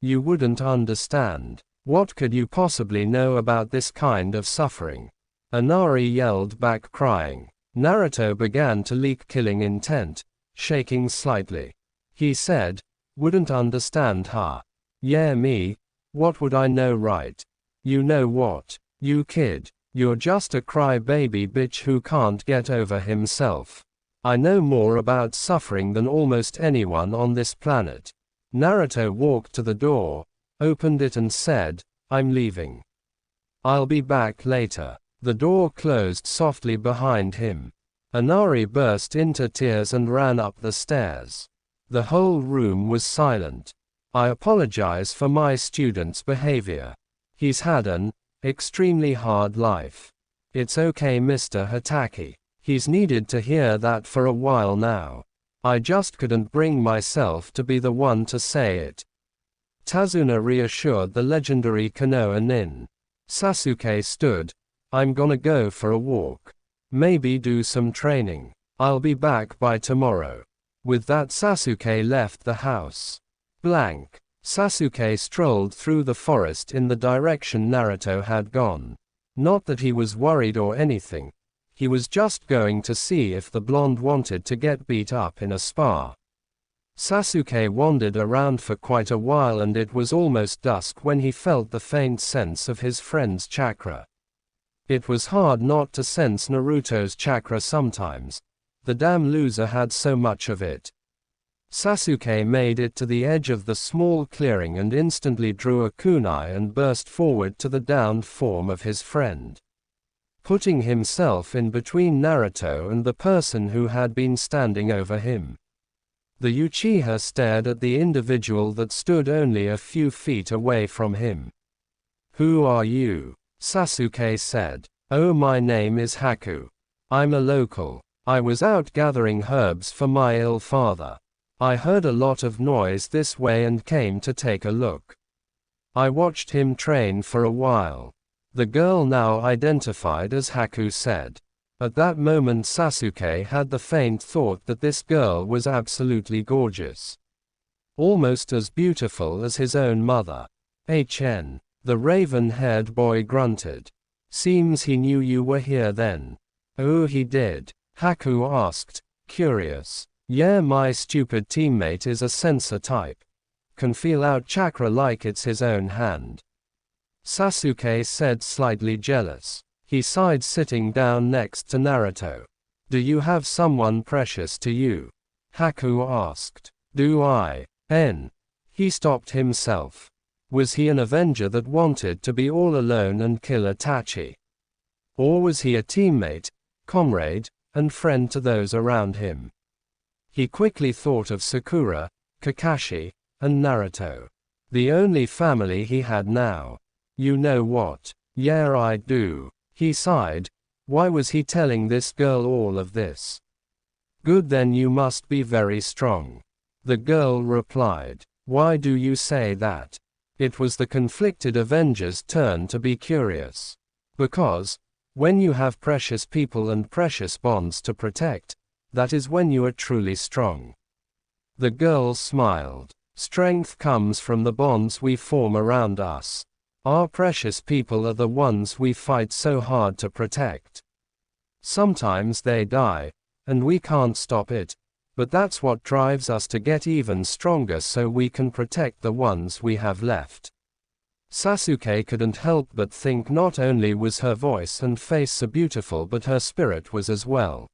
You wouldn't understand. What could you possibly know about this kind of suffering? Inari yelled back, crying. Naruto began to leak killing intent, shaking slightly. He said, wouldn't understand, huh? Yeah, me. What would I know, right? You know what, you kid, you're just a crybaby bitch who can't get over himself. I know more about suffering than almost anyone on this planet. Naruto walked to the door, opened it and said, I'm leaving. I'll be back later. The door closed softly behind him. Inari burst into tears and ran up the stairs. The whole room was silent. I apologize for my student's behavior. He's had an extremely hard life. It's okay, Mr. Hatake. He's needed to hear that for a while now. I just couldn't bring myself to be the one to say it. Tazuna reassured the legendary Konoha Nin. Sasuke stood. I'm gonna go for a walk. Maybe do some training. I'll be back by tomorrow. With that Sasuke left the house. Blank. Sasuke strolled through the forest in the direction Naruto had gone. Not that he was worried or anything. He was just going to see if the blonde wanted to get beat up in a spa. Sasuke wandered around for quite a while and it was almost dusk when he felt the faint sense of his friend's chakra. It was hard not to sense Naruto's chakra sometimes. The damn loser had so much of it. Sasuke made it to the edge of the small clearing and instantly drew a kunai and burst forward to the downed form of his friend. putting himself in between Naruto and the person who had been standing over him. The Uchiha stared at the individual that stood only a few feet away from him. "Who are you?" Sasuke said. "Oh, my name is Haku. I'm a local. I was out gathering herbs for my ill father. I heard a lot of noise this way and came to take a look. I watched him train for a while." The girl now identified as Haku said. At that moment Sasuke had the faint thought that this girl was absolutely gorgeous. Almost as beautiful as his own mother. "HN." The raven-haired boy grunted. "Seems he knew you were here then." "Oh, he did?" Haku asked, curious. "Yeah, my stupid teammate is a sensor type. Can feel out chakra like it's his own hand." Sasuke said, slightly jealous. He sighed, sitting down next to Naruto. "Do you have someone precious to you?" Haku asked. "Do I?" He stopped himself. Was he an Avenger that wanted to be all alone and kill Itachi? Or was he a teammate, comrade, and friend to those around him? He quickly thought of Sakura, Kakashi, and Naruto. The only family he had now. "You know what? Yeah, I do." He sighed. Why was he telling this girl all of this? "Good, then you must be very strong." The girl replied. "Why do you say that?" It was the conflicted Avenger's turn to be curious. "Because, when you have precious people and precious bonds to protect, that is when you are truly strong." The girl smiled. "Strength comes from the bonds we form around us. Our precious people are the ones we fight so hard to protect. Sometimes they die, and we can't stop it, but that's what drives us to get even stronger so we can protect the ones we have left." Sasuke couldn't help but think not only was her voice and face so beautiful, but her spirit was as well.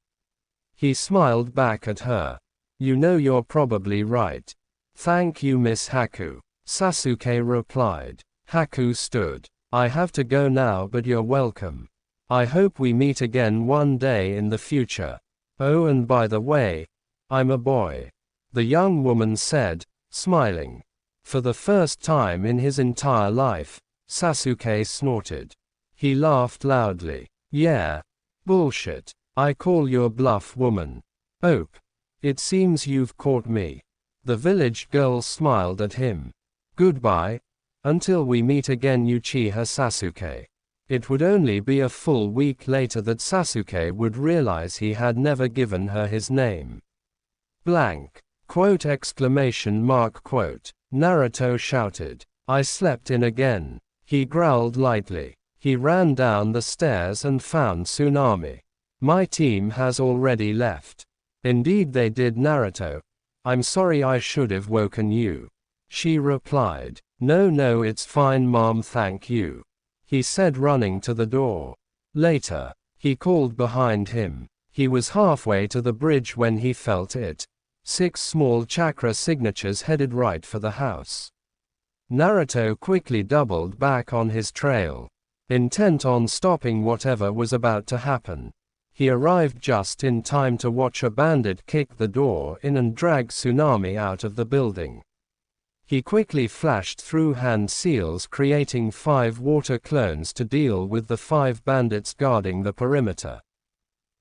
He smiled back at her. "You know, you're probably right. Thank you, Miss Haku," Sasuke replied. Haku stood. "I have to go now, but you're welcome. I hope we meet again one day in the future. Oh, and by the way, I'm a boy," the young woman said, smiling. For the first time in his entire life, Sasuke snorted. He laughed loudly. "Yeah. Bullshit. I call your bluff, woman. Ope. It seems you've caught me." The village girl smiled at him. "Goodbye. Until we meet again, Uchiha Sasuke." It would only be a full week later that Sasuke would realize he had never given her his name. Blank. Quote exclamation mark quote. Naruto shouted. "I slept in again." He growled lightly. He ran down the stairs and found Tsunami. "My team has already left." "Indeed they did, Naruto. I'm sorry, I should have woken you." She replied. No, it's fine, Mom, thank you," he said, running to the door. Later, he called behind him. He was halfway to the bridge when he felt it. 6 small chakra signatures headed right for the house. Naruto quickly doubled back on his trail, intent on stopping whatever was about to happen. He arrived just in time to watch a bandit kick the door in and drag Tsunami out of the building. He quickly flashed through hand seals, creating 5 water clones to deal with the 5 bandits guarding the perimeter.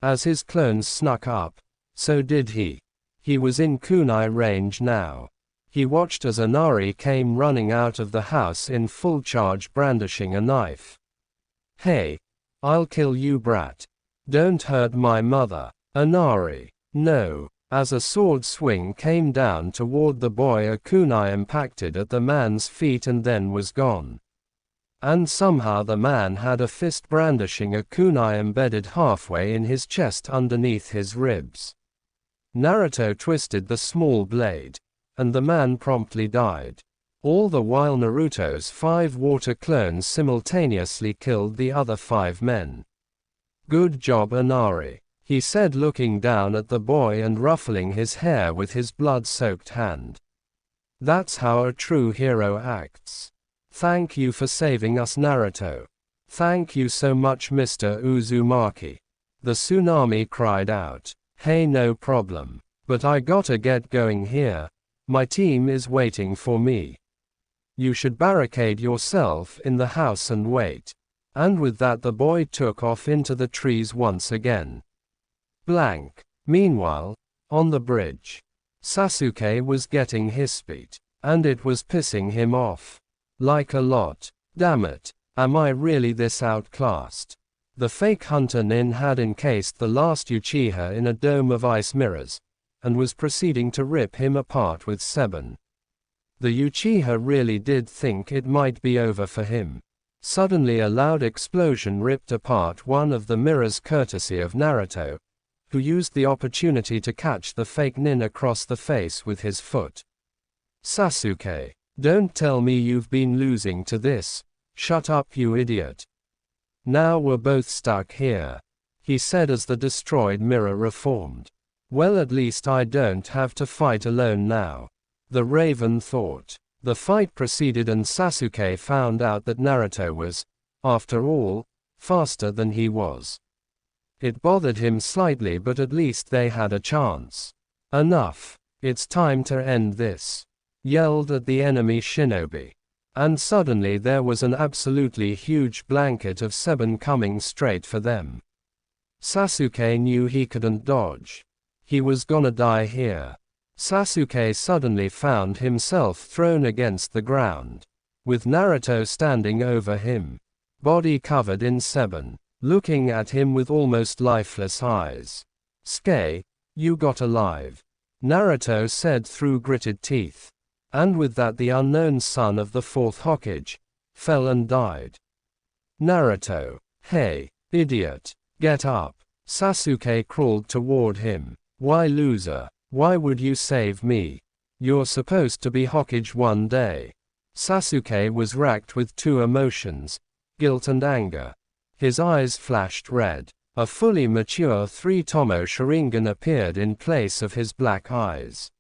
As his clones snuck up, so did he. He was in kunai range now. He watched as Inari came running out of the house in full charge, brandishing a knife. "Hey, I'll kill you, brat. Don't hurt my mother." "Inari, no." As a sword swing came down toward the boy, a kunai impacted at the man's feet and then was gone. And somehow the man had a fist brandishing a kunai embedded halfway in his chest underneath his ribs. Naruto twisted the small blade, and the man promptly died. All the while Naruto's 5 water clones simultaneously killed the other 5 men. "Good job, Inari," he said, looking down at the boy and ruffling his hair with his blood-soaked hand. "That's how a true hero acts. Thank you for saving us, Naruto." Thank you so much, Mr. Uzumaki. The tsunami cried out. Hey, no problem. But I gotta get going here. My team is waiting for me. You should barricade yourself in the house and wait. And with that the boy took off into the trees once again. Blank. Meanwhile, on the bridge, Sasuke was getting his speed, and it was pissing him off. Like a lot. Damn it, am I really this outclassed? The fake hunter nin had encased the last Uchiha in a dome of ice mirrors, and was proceeding to rip him apart with Seven. The Uchiha really did think it might be over for him. Suddenly a loud explosion ripped apart one of the mirrors courtesy of Naruto, who used the opportunity to catch the fake nin across the face with his foot. Sasuke, don't tell me you've been losing to this. Shut up, you idiot. Now we're both stuck here, he said as the destroyed mirror reformed. Well, at least I don't have to fight alone now, the Raven thought. The fight proceeded and Sasuke found out that Naruto was, after all, faster than he was. It bothered him slightly, but at least they had a chance. Enough. It's time to end this, yelled at the enemy shinobi. And suddenly there was an absolutely huge blanket of Seven coming straight for them. Sasuke knew he couldn't dodge. He was gonna die here. Sasuke suddenly found himself thrown against the ground, with Naruto standing over him, body covered in Seven, looking at him with almost lifeless eyes. "Sasuke, you got alive," Naruto said through gritted teeth. And with that the unknown son of the fourth Hokage fell and died. Naruto, hey, idiot, get up. Sasuke crawled toward him. Why, loser? Why would you save me? You're supposed to be Hokage one day. Sasuke was racked with two emotions, guilt and anger. His eyes flashed red. A fully mature three-tomo Sharingan appeared in place of his black eyes.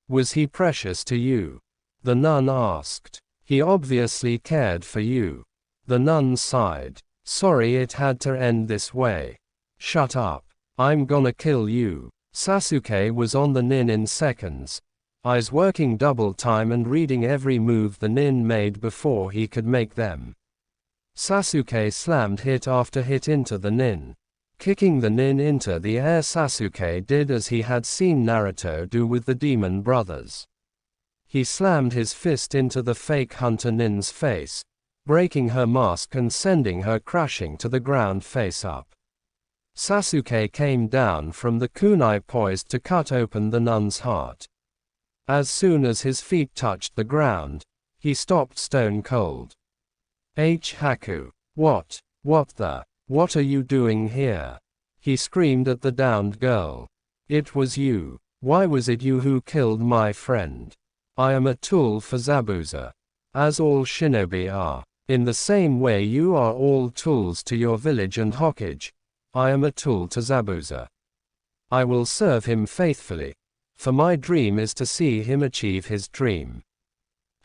Was he precious to you? The nun asked. He obviously cared for you. The nun sighed. Sorry it had to end this way. Shut up. I'm gonna kill you. Sasuke was on the nin in seconds, eyes working double time and reading every move the nin made before he could make them. Sasuke slammed hit after hit into the nin. Kicking the nin into the air, Sasuke did as he had seen Naruto do with the demon brothers. He slammed his fist into the fake hunter nin's face, breaking her mask and sending her crashing to the ground face up. Sasuke came down from the kunai poised to cut open the nun's heart. As soon as his feet touched the ground, he stopped stone cold. Haku. What are you doing here? He screamed at the downed girl. It was you. Why was it you who killed my friend? I am a tool for Zabuza. As all shinobi are. In the same way you are all tools to your village and Hokage, I am a tool to Zabuza. I will serve him faithfully, for my dream is to see him achieve his dream.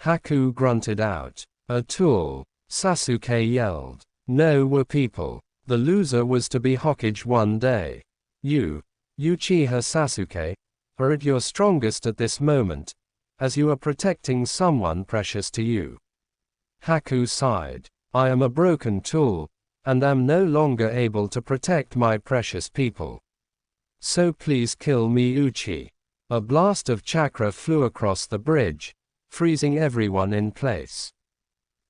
Haku grunted out. A tool, Sasuke yelled. No, we're people. The loser was to be Hokage one day. You, Uchiha Sasuke, are at your strongest at this moment, as you are protecting someone precious to you. Haku sighed. I am a broken tool, and am no longer able to protect my precious people. So please kill me, Uchi. A blast of chakra flew across the bridge, freezing everyone in place.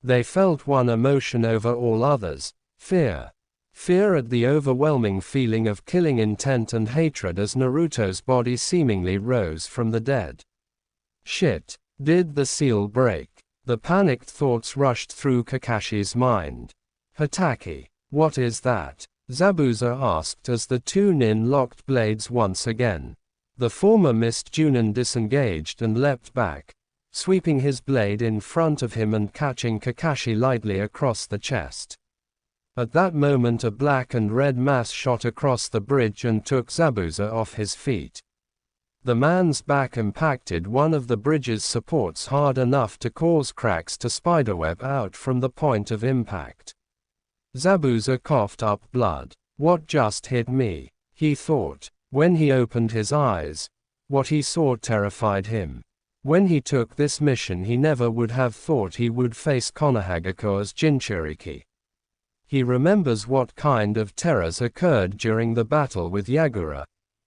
They felt one emotion over all others, fear. Fear at the overwhelming feeling of killing intent and hatred as Naruto's body seemingly rose from the dead. Shit, did the seal break? The panicked thoughts rushed through Kakashi's mind. Hatake, what is that? Zabuza asked as the two nin locked blades once again. The former missed Junin disengaged and leapt back, sweeping his blade in front of him and catching Kakashi lightly across the chest. At that moment a black and red mass shot across the bridge and took Zabuza off his feet. The man's back impacted one of the bridge's supports hard enough to cause cracks to spiderweb out from the point of impact. Zabuza coughed up blood. What just hit me? He thought. When he opened his eyes, what he saw terrified him. When he took this mission, he never would have thought he would face Konohagakure's Jinchuriki. He remembers what kind of terrors occurred during the battle with Yagura,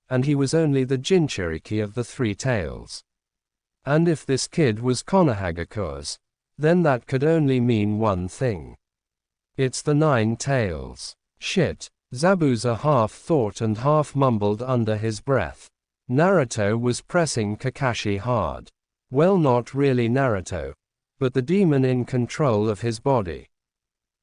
and he was only the Jinchuriki of the Three Tails. And if this kid was Konohagakure's, then that could only mean one thing. It's the Nine Tails. Shit, Zabuza half thought and half mumbled under his breath. Naruto was pressing Kakashi hard. Well, not really Naruto, but the demon in control of his body.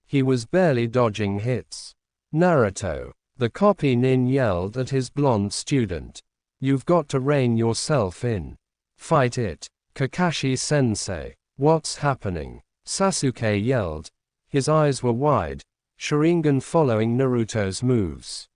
He was barely dodging hits. Naruto, the copy nin yelled at his blonde student. You've got to rein yourself in. Fight it. Kakashi-sensei. What's happening? Sasuke yelled. His eyes were wide, Sharingan following Naruto's moves.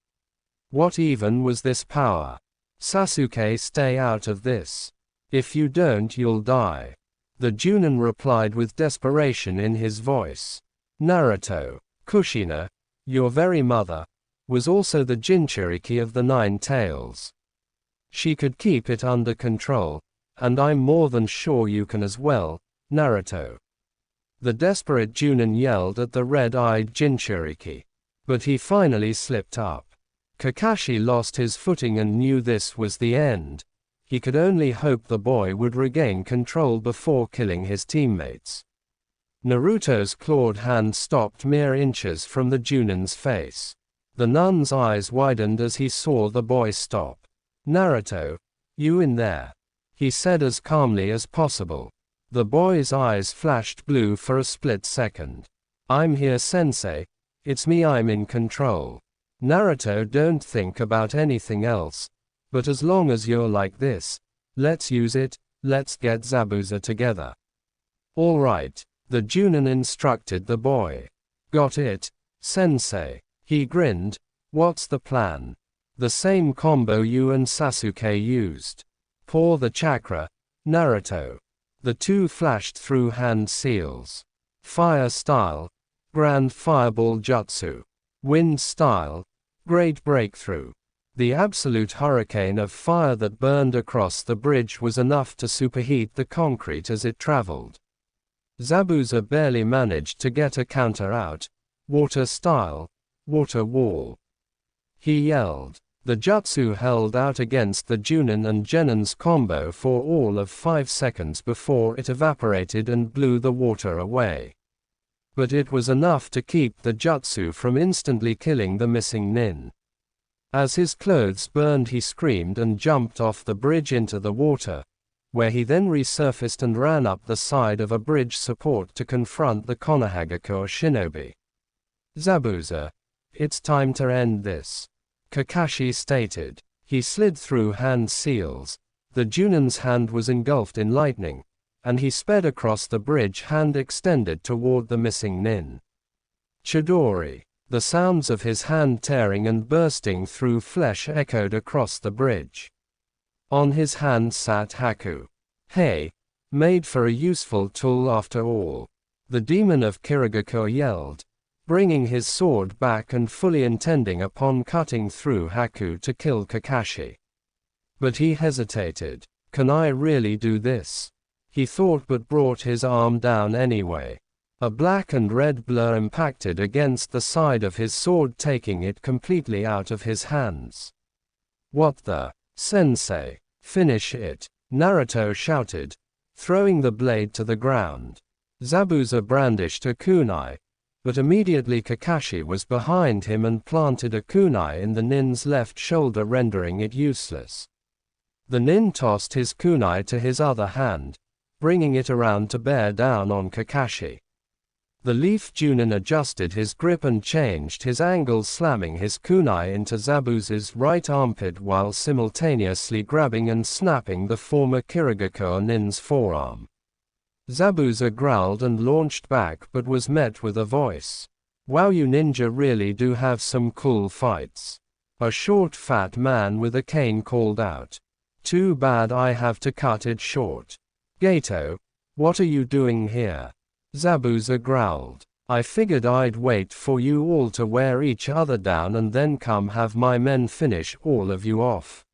What even was this power? Sasuke, stay out of this. If you don't, you'll die. The Junin replied with desperation in his voice. Naruto, Kushina, your very mother, was also the Jinchuriki of the Nine Tails. She could keep it under control, and I'm more than sure you can as well, Naruto. The desperate Junin yelled at the red-eyed Jinchuriki. But he finally slipped up. Kakashi lost his footing and knew this was the end. He could only hope the boy would regain control before killing his teammates. Naruto's clawed hand stopped mere inches from the Junin's face. The nun's eyes widened as he saw the boy stop. Naruto, you in there? He said as calmly as possible. The boy's eyes flashed blue for a split second. I'm here, sensei. It's me, I'm in control. Naruto, don't think about anything else. But as long as you're like this, let's use it, let's get Zabuza together. All right, the Junin instructed the boy. Got it, sensei. He grinned. What's the plan? The same combo you and Sasuke used. Pour the chakra, Naruto. The two flashed through hand seals. Fire style, Grand Fireball Jutsu. Wind style, Great Breakthrough. The absolute hurricane of fire that burned across the bridge was enough to superheat the concrete as it traveled. Zabuza barely managed to get a counter out. Water style, Water Wall. He yelled. The jutsu held out against the Junin and Genin's combo for all of 5 seconds before it evaporated and blew the water away. But it was enough to keep the jutsu from instantly killing the missing nin. As his clothes burned, he screamed and jumped off the bridge into the water, where he then resurfaced and ran up the side of a bridge support to confront the Konohagakure shinobi. Zabuza, it's time to end this, Kakashi stated. He slid through hand seals. The Junin's hand was engulfed in lightning, and he sped across the bridge, hand extended toward the missing nin. Chidori. The sounds of his hand tearing and bursting through flesh echoed across the bridge. On his hand sat Haku. Hey, made for a useful tool after all. The demon of Kirigakure yelled, bringing his sword back and fully intending upon cutting through Haku to kill Kakashi. But he hesitated. Can I really do this? He thought, but brought his arm down anyway. A black and red blur impacted against the side of his sword, taking it completely out of his hands. What the? Sensei, finish it, Naruto shouted, throwing the blade to the ground. Zabuza brandished a kunai, but immediately Kakashi was behind him and planted a kunai in the nin's left shoulder, rendering it useless. The nin tossed his kunai to his other hand, bringing it around to bear down on Kakashi. The Leaf Junin adjusted his grip and changed his angle, slamming his kunai into Zabuza's right armpit while simultaneously grabbing and snapping the former Kirigakure nin's forearm. Zabuza growled and launched back, but was met with a voice. Wow, you ninja really do have some cool fights. A short fat man with a cane called out. Too bad I have to cut it short. Gato, what are you doing here? Zabuza growled. I figured I'd wait for you all to wear each other down and then come have my men finish all of you off.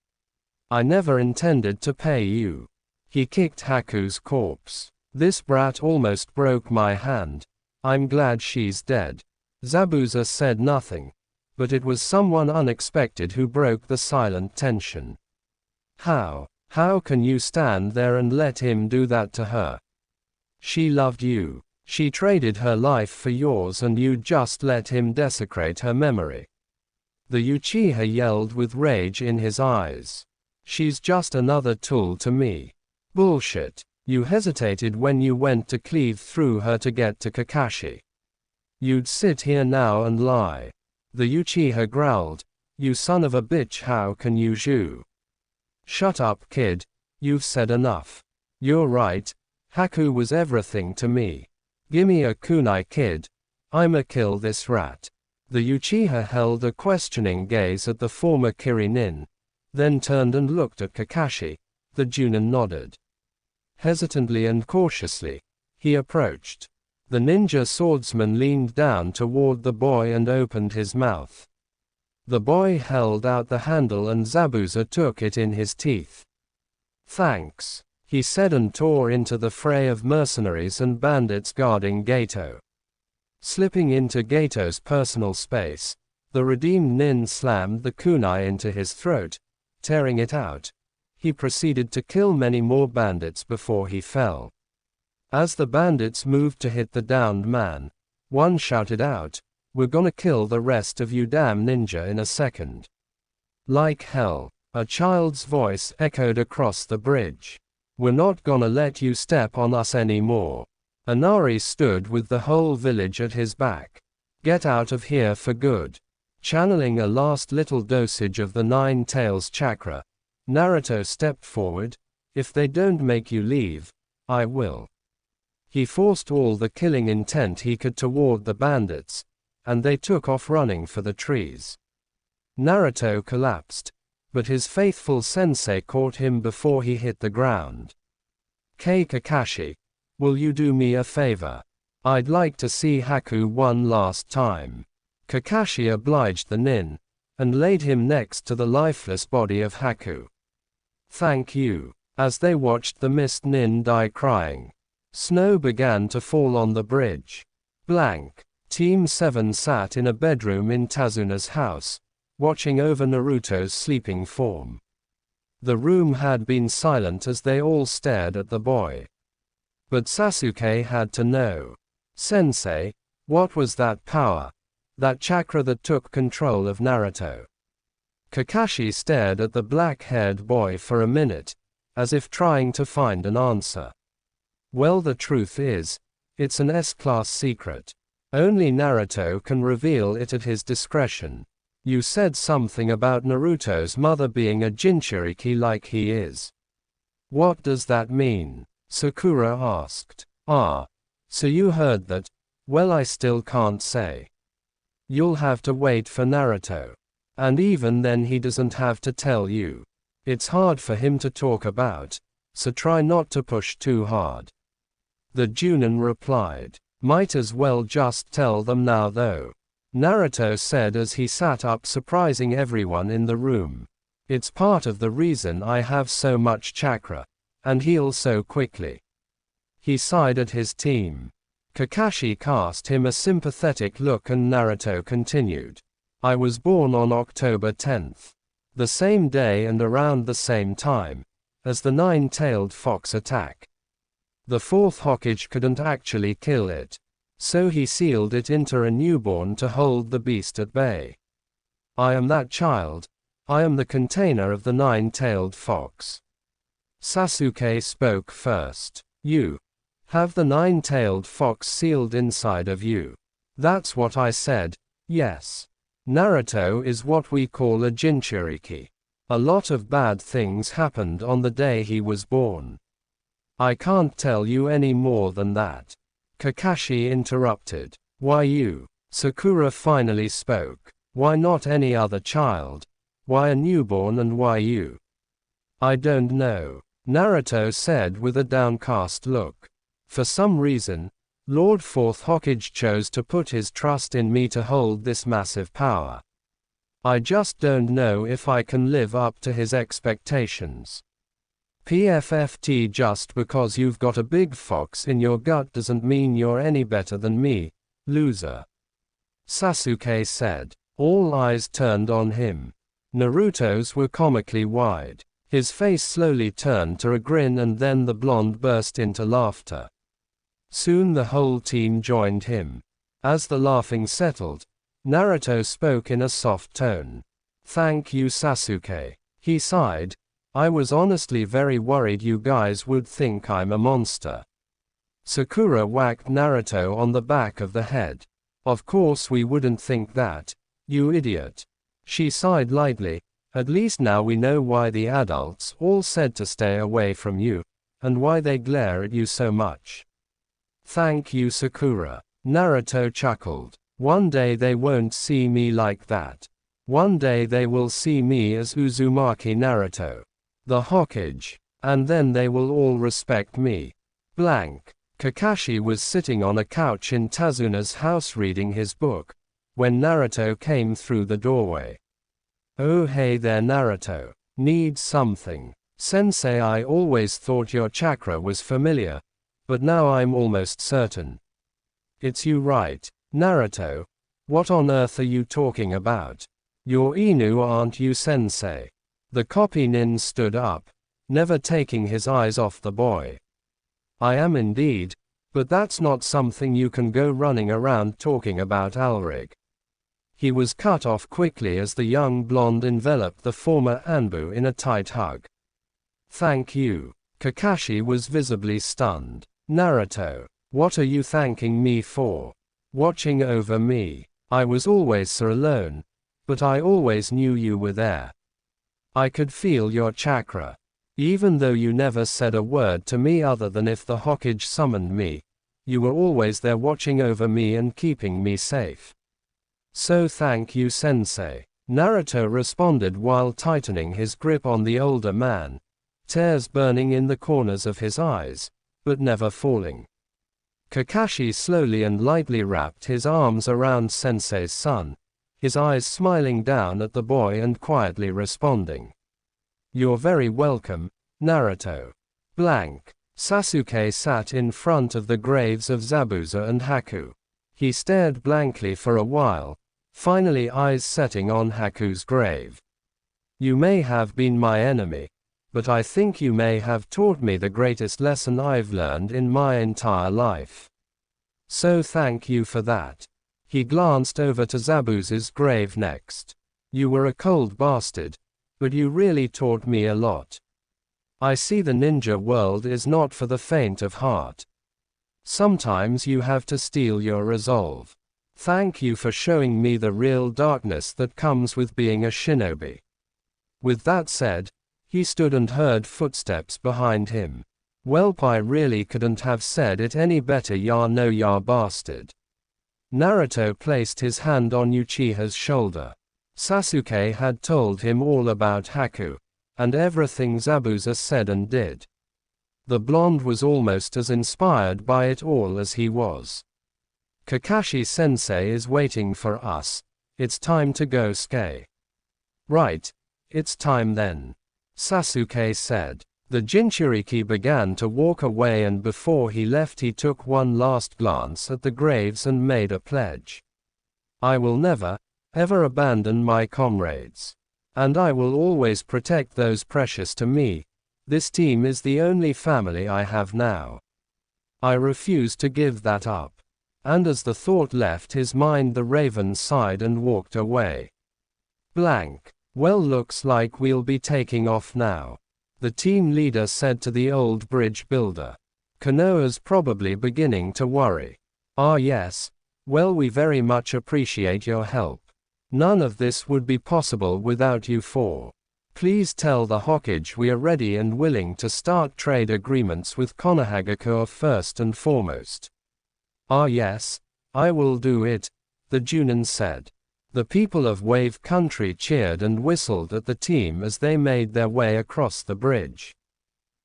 I never intended to pay you. He kicked Haku's corpse. This brat almost broke my hand. I'm glad she's dead. Zabuza said nothing, but it was someone unexpected who broke the silent tension. How can you stand there and let him do that to her? She loved you. She traded her life for yours and you just let him desecrate her memory. The Uchiha yelled with rage in his eyes. She's just another tool to me. Bullshit. You hesitated when you went to cleave through her to get to Kakashi. You'd sit here now and lie. The Uchiha growled. You son of a bitch, how can you Zhu? Shut up, kid. You've said enough. You're right. Haku was everything to me. Gimme a kunai, kid. I'ma kill this rat. The Uchiha held a questioning gaze at the former Kirinin, then turned and looked at Kakashi. The Junin nodded. Hesitantly and cautiously, he approached. The ninja swordsman leaned down toward the boy and opened his mouth. The boy held out the handle and Zabuza took it in his teeth. Thanks, he said and tore into the fray of mercenaries and bandits guarding Gato. Slipping into Gato's personal space, the redeemed nin slammed the kunai into his throat, tearing it out. He proceeded to kill many more bandits before he fell. As the bandits moved to hit the downed man, one shouted out, "We're gonna kill the rest of you damn ninja in a second." Like hell, a child's voice echoed across the bridge. "We're not gonna let you step on us anymore." Inari stood with the whole village at his back. "Get out of here for good." Channeling a last little dosage of the Nine Tails chakra, Naruto stepped forward. "If they don't make you leave, I will." He forced all the killing intent he could toward the bandits, and they took off running for the trees. Naruto collapsed, but his faithful sensei caught him before he hit the ground. Kakashi, will you do me a favor? I'd like to see Haku one last time." Kakashi obliged the nin, and laid him next to the lifeless body of Haku. "Thank you." As they watched the mist nin die crying, snow began to fall on the bridge. Team 7 sat in a bedroom in Tazuna's house, watching over Naruto's sleeping form. The room had been silent as they all stared at the boy. But Sasuke had to know. "Sensei, what was that power? That chakra that took control of Naruto?" Kakashi stared at the black-haired boy for a minute, as if trying to find an answer. "Well, the truth is, it's an S-class secret. Only Naruto can reveal it at his discretion. You said something about Naruto's mother being a Jinchuriki like he is. What does that mean?" Sakura asked. "Ah, so you heard that? Well, I still can't say. You'll have to wait for Naruto. And even then he doesn't have to tell you. It's hard for him to talk about, so try not to push too hard." The Junin replied. "Might as well just tell them now though," Naruto said as he sat up, surprising everyone in the room. "It's part of the reason I have so much chakra, and heal so quickly." He sighed at his team. Kakashi cast him a sympathetic look and Naruto continued. "I was born on October 10th. The same day and around the same time as the nine-tailed fox attack. The fourth Hokage couldn't actually kill it, so he sealed it into a newborn to hold the beast at bay. I am that child. I am the container of the nine-tailed fox." Sasuke spoke first. "You have the nine-tailed fox sealed inside of you." "That's what I said, yes. Naruto is what we call a Jinchuriki. A lot of bad things happened on the day he was born. I can't tell you any more than that." Kakashi interrupted. "Why you?" Sakura finally spoke. "Why not any other child? Why a newborn and why you?" "I don't know," Naruto said with a downcast look. "For some reason, Lord Fourth Hokage chose to put his trust in me to hold this massive power. I just don't know if I can live up to his expectations. PFFT, just because you've got a big fox in your gut doesn't mean you're any better than me, loser. Sasuke said. All eyes turned on him. Naruto's were comically wide. His face slowly turned to a grin and then the blonde burst into laughter. Soon the whole team joined him. As the laughing settled, Naruto spoke in a soft tone. Thank you, Sasuke. He sighed. I was honestly very worried you guys would think I'm a monster. Sakura whacked Naruto on the back of the head. Of course we wouldn't think that, you idiot. She sighed lightly. At least now we know why the adults all said to stay away from you, and why they glare at you so much. Thank you, Sakura. Naruto chuckled. One day they won't see me like that. One day they will see me as Uzumaki Naruto, the Hokage, and then they will all respect me. Blank. Kakashi was sitting on a couch in Tazuna's house reading his book, when Naruto came through the doorway. Oh hey there, Naruto. Need something? Sensei, I always thought your chakra was familiar, but now I'm almost certain. It's you, right, Naruto? What on earth are you talking about? You're Inu, aren't you, Sensei? The copy nin stood up, never taking his eyes off the boy. I am indeed, but that's not something you can go running around talking about, Alrig. He was cut off quickly as the young blonde enveloped the former Anbu in a tight hug. Thank you. Kakashi was visibly stunned. Naruto, what are you thanking me for? Watching over me. I was always so alone, but I always knew you were there. I could feel your chakra. Even though you never said a word to me other than if the Hokage summoned me, you were always there watching over me and keeping me safe. So thank you, Sensei. Naruto responded while tightening his grip on the older man, tears burning in the corners of his eyes, but never falling. Kakashi slowly and lightly wrapped his arms around Sensei's son, his eyes smiling down at the boy and quietly responding. You're very welcome, Naruto. Blank. Sasuke sat in front of the graves of Zabuza and Haku. He stared blankly for a while, finally eyes setting on Haku's grave. You may have been my enemy, but I think you may have taught me the greatest lesson I've learned in my entire life. So thank you for that. He glanced over to Zabuza's grave next. You were a cold bastard, but you really taught me a lot. I see the ninja world is not for the faint of heart. Sometimes you have to steel your resolve. Thank you for showing me the real darkness that comes with being a shinobi. With that said, he stood and heard footsteps behind him. Welp, I really couldn't have said it any better, ya no ya bastard. Naruto placed his hand on Uchiha's shoulder. Sasuke had told him all about Haku, and everything Zabuza said and did. The blonde was almost as inspired by it all as he was. Kakashi-sensei is waiting for us. It's time to go ski. Right. It's time then. Sasuke said. The Jinchuriki began to walk away, and before he left he took one last glance at the graves and made a pledge. I will never, ever abandon my comrades. And I will always protect those precious to me. This team is the only family I have now. I refuse to give that up. And as the thought left his mind, the raven sighed and walked away. Blank. Well, looks like we'll be taking off now. The team leader said to the old bridge builder. Konoha's probably beginning to worry. Ah yes. Well, we very much appreciate your help. None of this would be possible without you four. Please tell the Hokage we are ready and willing to start trade agreements with Konohagakure first and foremost. Ah yes, I will do it, the Junin said. The people of Wave Country cheered and whistled at the team as they made their way across the bridge.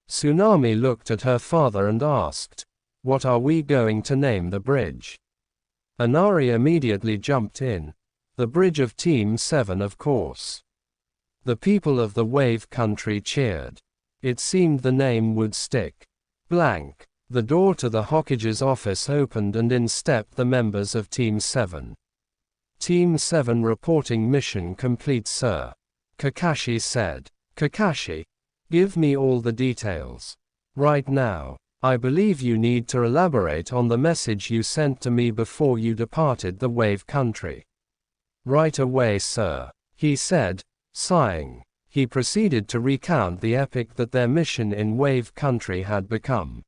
Tsunami looked at her father and asked, What are we going to name the bridge? Inari immediately jumped in. The bridge of Team 7, of course. The people of the Wave Country cheered. It seemed the name would stick. Blank. The door to the Hokage's office opened and in stepped the members of Team 7. Team 7 reporting mission complete, sir. Kakashi said. Kakashi, give me all the details. Right now. I believe you need to elaborate on the message you sent to me before you departed the Wave Country. Right away, sir, he said, sighing. He proceeded to recount the epic that their mission in Wave Country had become.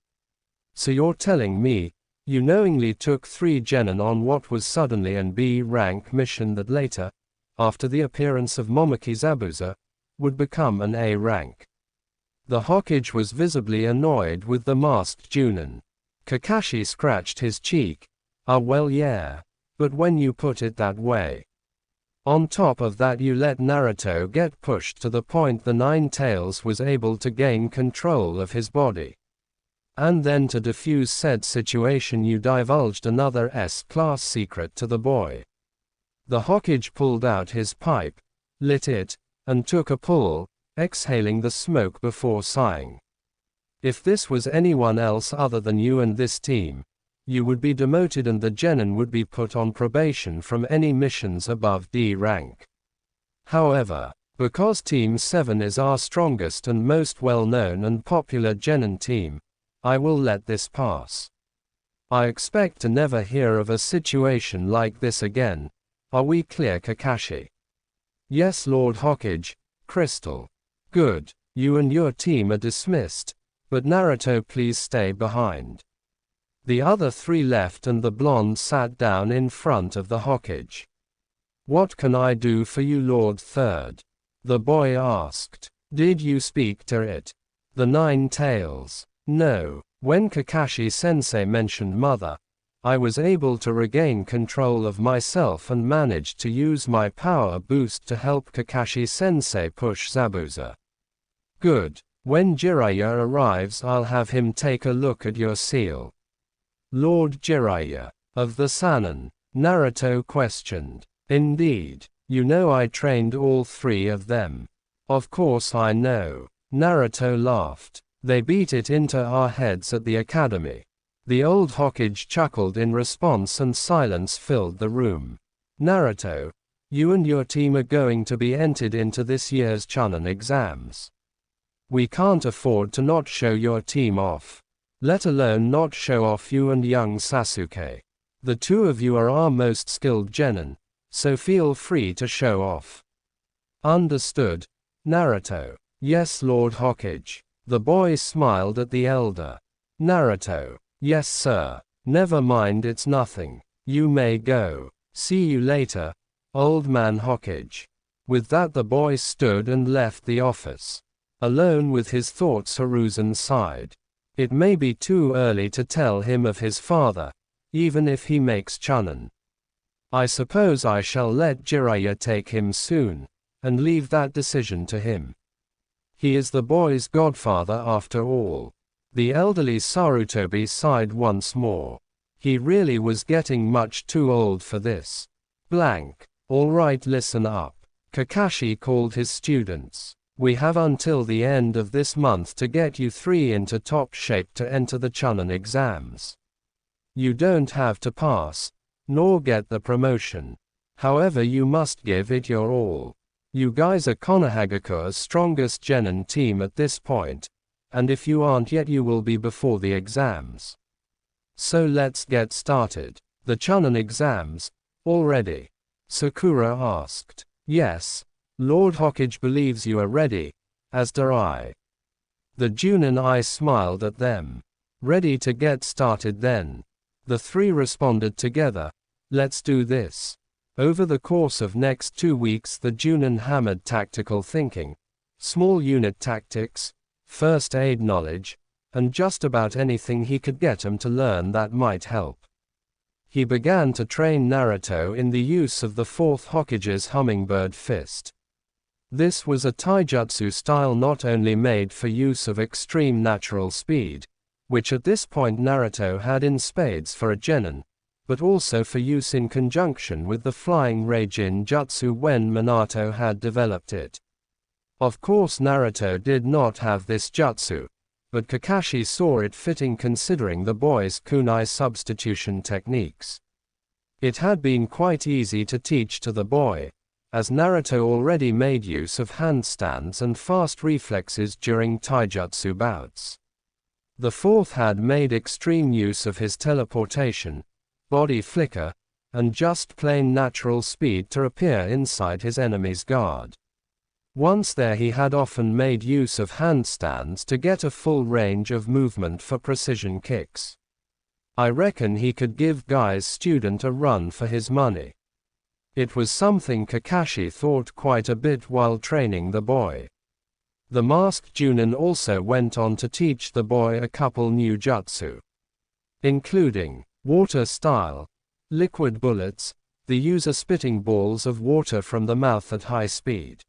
So you're telling me, you knowingly took 3 genin on what was suddenly an B-rank mission that later, after the appearance of Momoki Zabuza, would become an A rank. The Hokage was visibly annoyed with the masked Junin. Kakashi scratched his cheek. Well yeah, but when you put it that way. On top of that, you let Naruto get pushed to the point the Nine Tails was able to gain control of his body. And then to defuse said situation, you divulged another S-class secret to the boy. The Hokage pulled out his pipe, lit it, and took a pull, exhaling the smoke before sighing. If this was anyone else other than you and this team, you would be demoted and the genin would be put on probation from any missions above D rank. However, because Team 7 is our strongest and most well-known and popular genin team, I will let this pass. I expect to never hear of a situation like this again. Are we clear, Kakashi? Yes, Lord Hokage. Crystal. Good. You and your team are dismissed, but Naruto, please stay behind. The other 3 left and the blonde sat down in front of the Hokage. What can I do for you, Lord Third? The boy asked. Did you speak to it? The Nine Tails. No. When Kakashi-sensei mentioned mother, I was able to regain control of myself and managed to use my power boost to help Kakashi-sensei push Zabuza. Good. When Jiraiya arrives, I'll have him take a look at your seal. Lord Jiraiya, of the Sannin, Naruto questioned. Indeed. You know I trained all 3 of them. Of course I know. Naruto laughed. They beat it into our heads at the academy. The old Hokage chuckled in response and silence filled the room. Naruto, you and your team are going to be entered into this year's Chunin exams. We can't afford to not show your team off. Let alone not show off you and young Sasuke. The 2 of you are our most skilled genin, so feel free to show off. Understood, Naruto. Yes, Lord Hokage. The boy smiled at the elder. Naruto. Yes, sir. Never mind, it's nothing. You may go. See you later, old man Hokage. With that, the boy stood and left the office. Alone with his thoughts, Hiruzen sighed. It may be too early to tell him of his father, even if he makes Chunin. I suppose I shall let Jiraiya take him soon, and leave that decision to him. He is the boy's godfather after all. The elderly Sarutobi sighed once more. He really was getting much too old for this. Blank. All right, listen up. Kakashi called his students. We have until the end of this month to get you 3 into top shape to enter the Chunin exams. You don't have to pass, nor get the promotion. However, you must give it your all. You guys are Konohagakure's strongest genin team at this point, and if you aren't yet, you will be before the exams. So let's get started. The Chunin exams, all ready? Sakura asked. Yes. Lord Hokage believes you are ready, as do I. The Junin I smiled at them. Ready to get started then. The 3 responded together. Let's do this. Over the course of next 2 weeks, the Junin hammered tactical thinking, small unit tactics, first aid knowledge, and just about anything he could get him to learn that might help. He began to train Naruto in the use of the 4th Hokage's hummingbird fist. This was a taijutsu style not only made for use of extreme natural speed, which at this point Naruto had in spades for a genin, but also for use in conjunction with the flying Reijin jutsu when Minato had developed it. Of course Naruto did not have this jutsu, but Kakashi saw it fitting considering the boy's kunai substitution techniques. It had been quite easy to teach to the boy, as Naruto already made use of handstands and fast reflexes during taijutsu bouts. The fourth had made extreme use of his teleportation, body flicker, and just plain natural speed to appear inside his enemy's guard. Once there he had often made use of handstands to get a full range of movement for precision kicks. I reckon he could give Guy's student a run for his money. It was something Kakashi thought quite a bit while training the boy. The masked Junin also went on to teach the boy a couple new jutsu, including water style, liquid bullets, the user spitting balls of water from the mouth at high speed.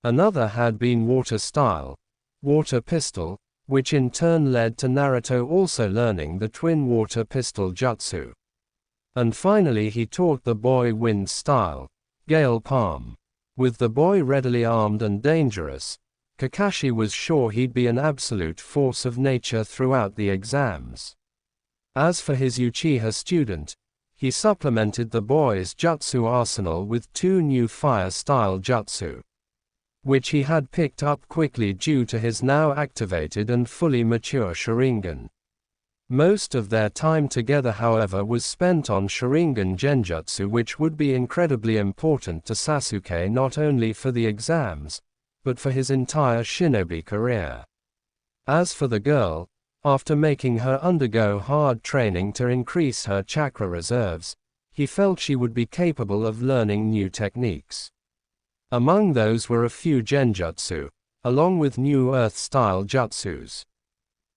Another had been water style, water pistol, which in turn led to Naruto also learning the twin water pistol jutsu. And finally he taught the boy wind style, gale palm. With the boy readily armed and dangerous, Kakashi was sure he'd be an absolute force of nature throughout the exams. As for his Uchiha student, he supplemented the boy's jutsu arsenal with 2 new fire-style jutsu, which he had picked up quickly due to his now activated and fully mature Sharingan. Most of their time together however was spent on Sharingan genjutsu, which would be incredibly important to Sasuke not only for the exams, but for his entire shinobi career. As for the girl, after making her undergo hard training to increase her chakra reserves, he felt she would be capable of learning new techniques. Among those were a few genjutsu, along with new earth-style jutsus.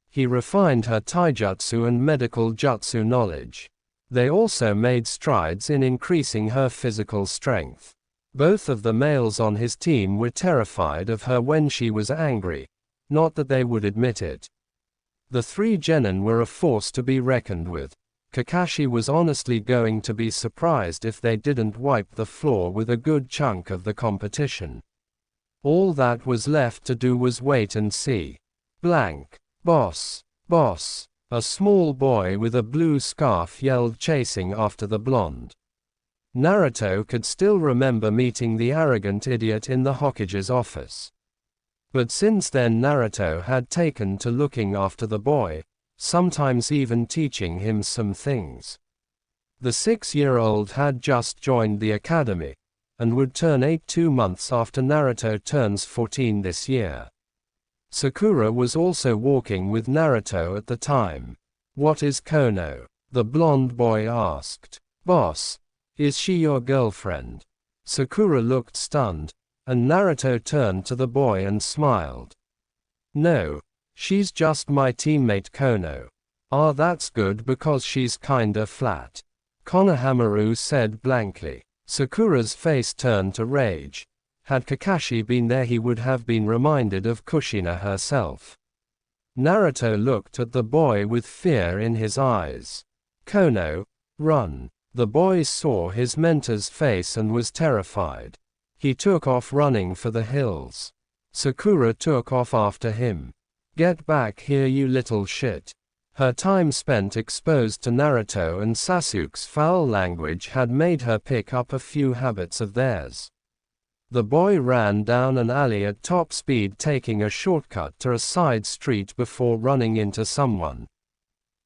He refined her taijutsu and medical jutsu knowledge. They also made strides in increasing her physical strength. Both of the males on his team were terrified of her when she was angry, not that they would admit it. The 3 genin were a force to be reckoned with. Kakashi was honestly going to be surprised if they didn't wipe the floor with a good chunk of the competition. All that was left to do was wait and see. Blank. Boss, boss, a small boy with a blue scarf yelled, chasing after the blonde. Naruto could still remember meeting the arrogant idiot in the Hokage's office. But since then Naruto had taken to looking after the boy, sometimes even teaching him some things. The 6-year-old had just joined the academy, and would turn 8 2 months after Naruto turns 14 this year. Sakura was also walking with Naruto at the time. "What is Kono?" the blonde boy asked. "Boss, is she your girlfriend?" Sakura looked stunned, and Naruto turned to the boy and smiled. "No, she's just my teammate Kono." "Ah, that's good because she's kinda flat," Konohamaru said blankly. Sakura's face turned to rage. Had Kakashi been there he would have been reminded of Kushina herself. Naruto looked at the boy with fear in his eyes. "Kono, run." The boy saw his mentor's face and was terrified. He took off running for the hills. Sakura took off after him. "Get back here, you little shit." Her time spent exposed to Naruto and Sasuke's foul language had made her pick up a few habits of theirs. The boy ran down an alley at top speed, taking a shortcut to a side street before running into someone.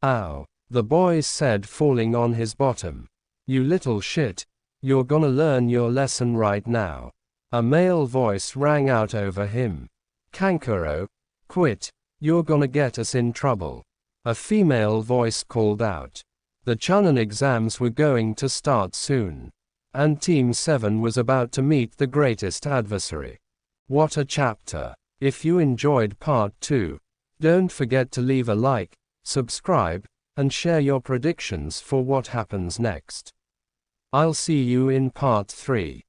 "Ow," the boy said, falling on his bottom. "You little shit, you're gonna learn your lesson right now." A male voice rang out over him. "Kankuro, quit, you're gonna get us in trouble." A female voice called out. The Chunin exams were going to start soon, and Team 7 was about to meet the greatest adversary. What a chapter! If you enjoyed Part 2, don't forget to leave a like, subscribe, and share your predictions for what happens next. I'll see you in Part 3.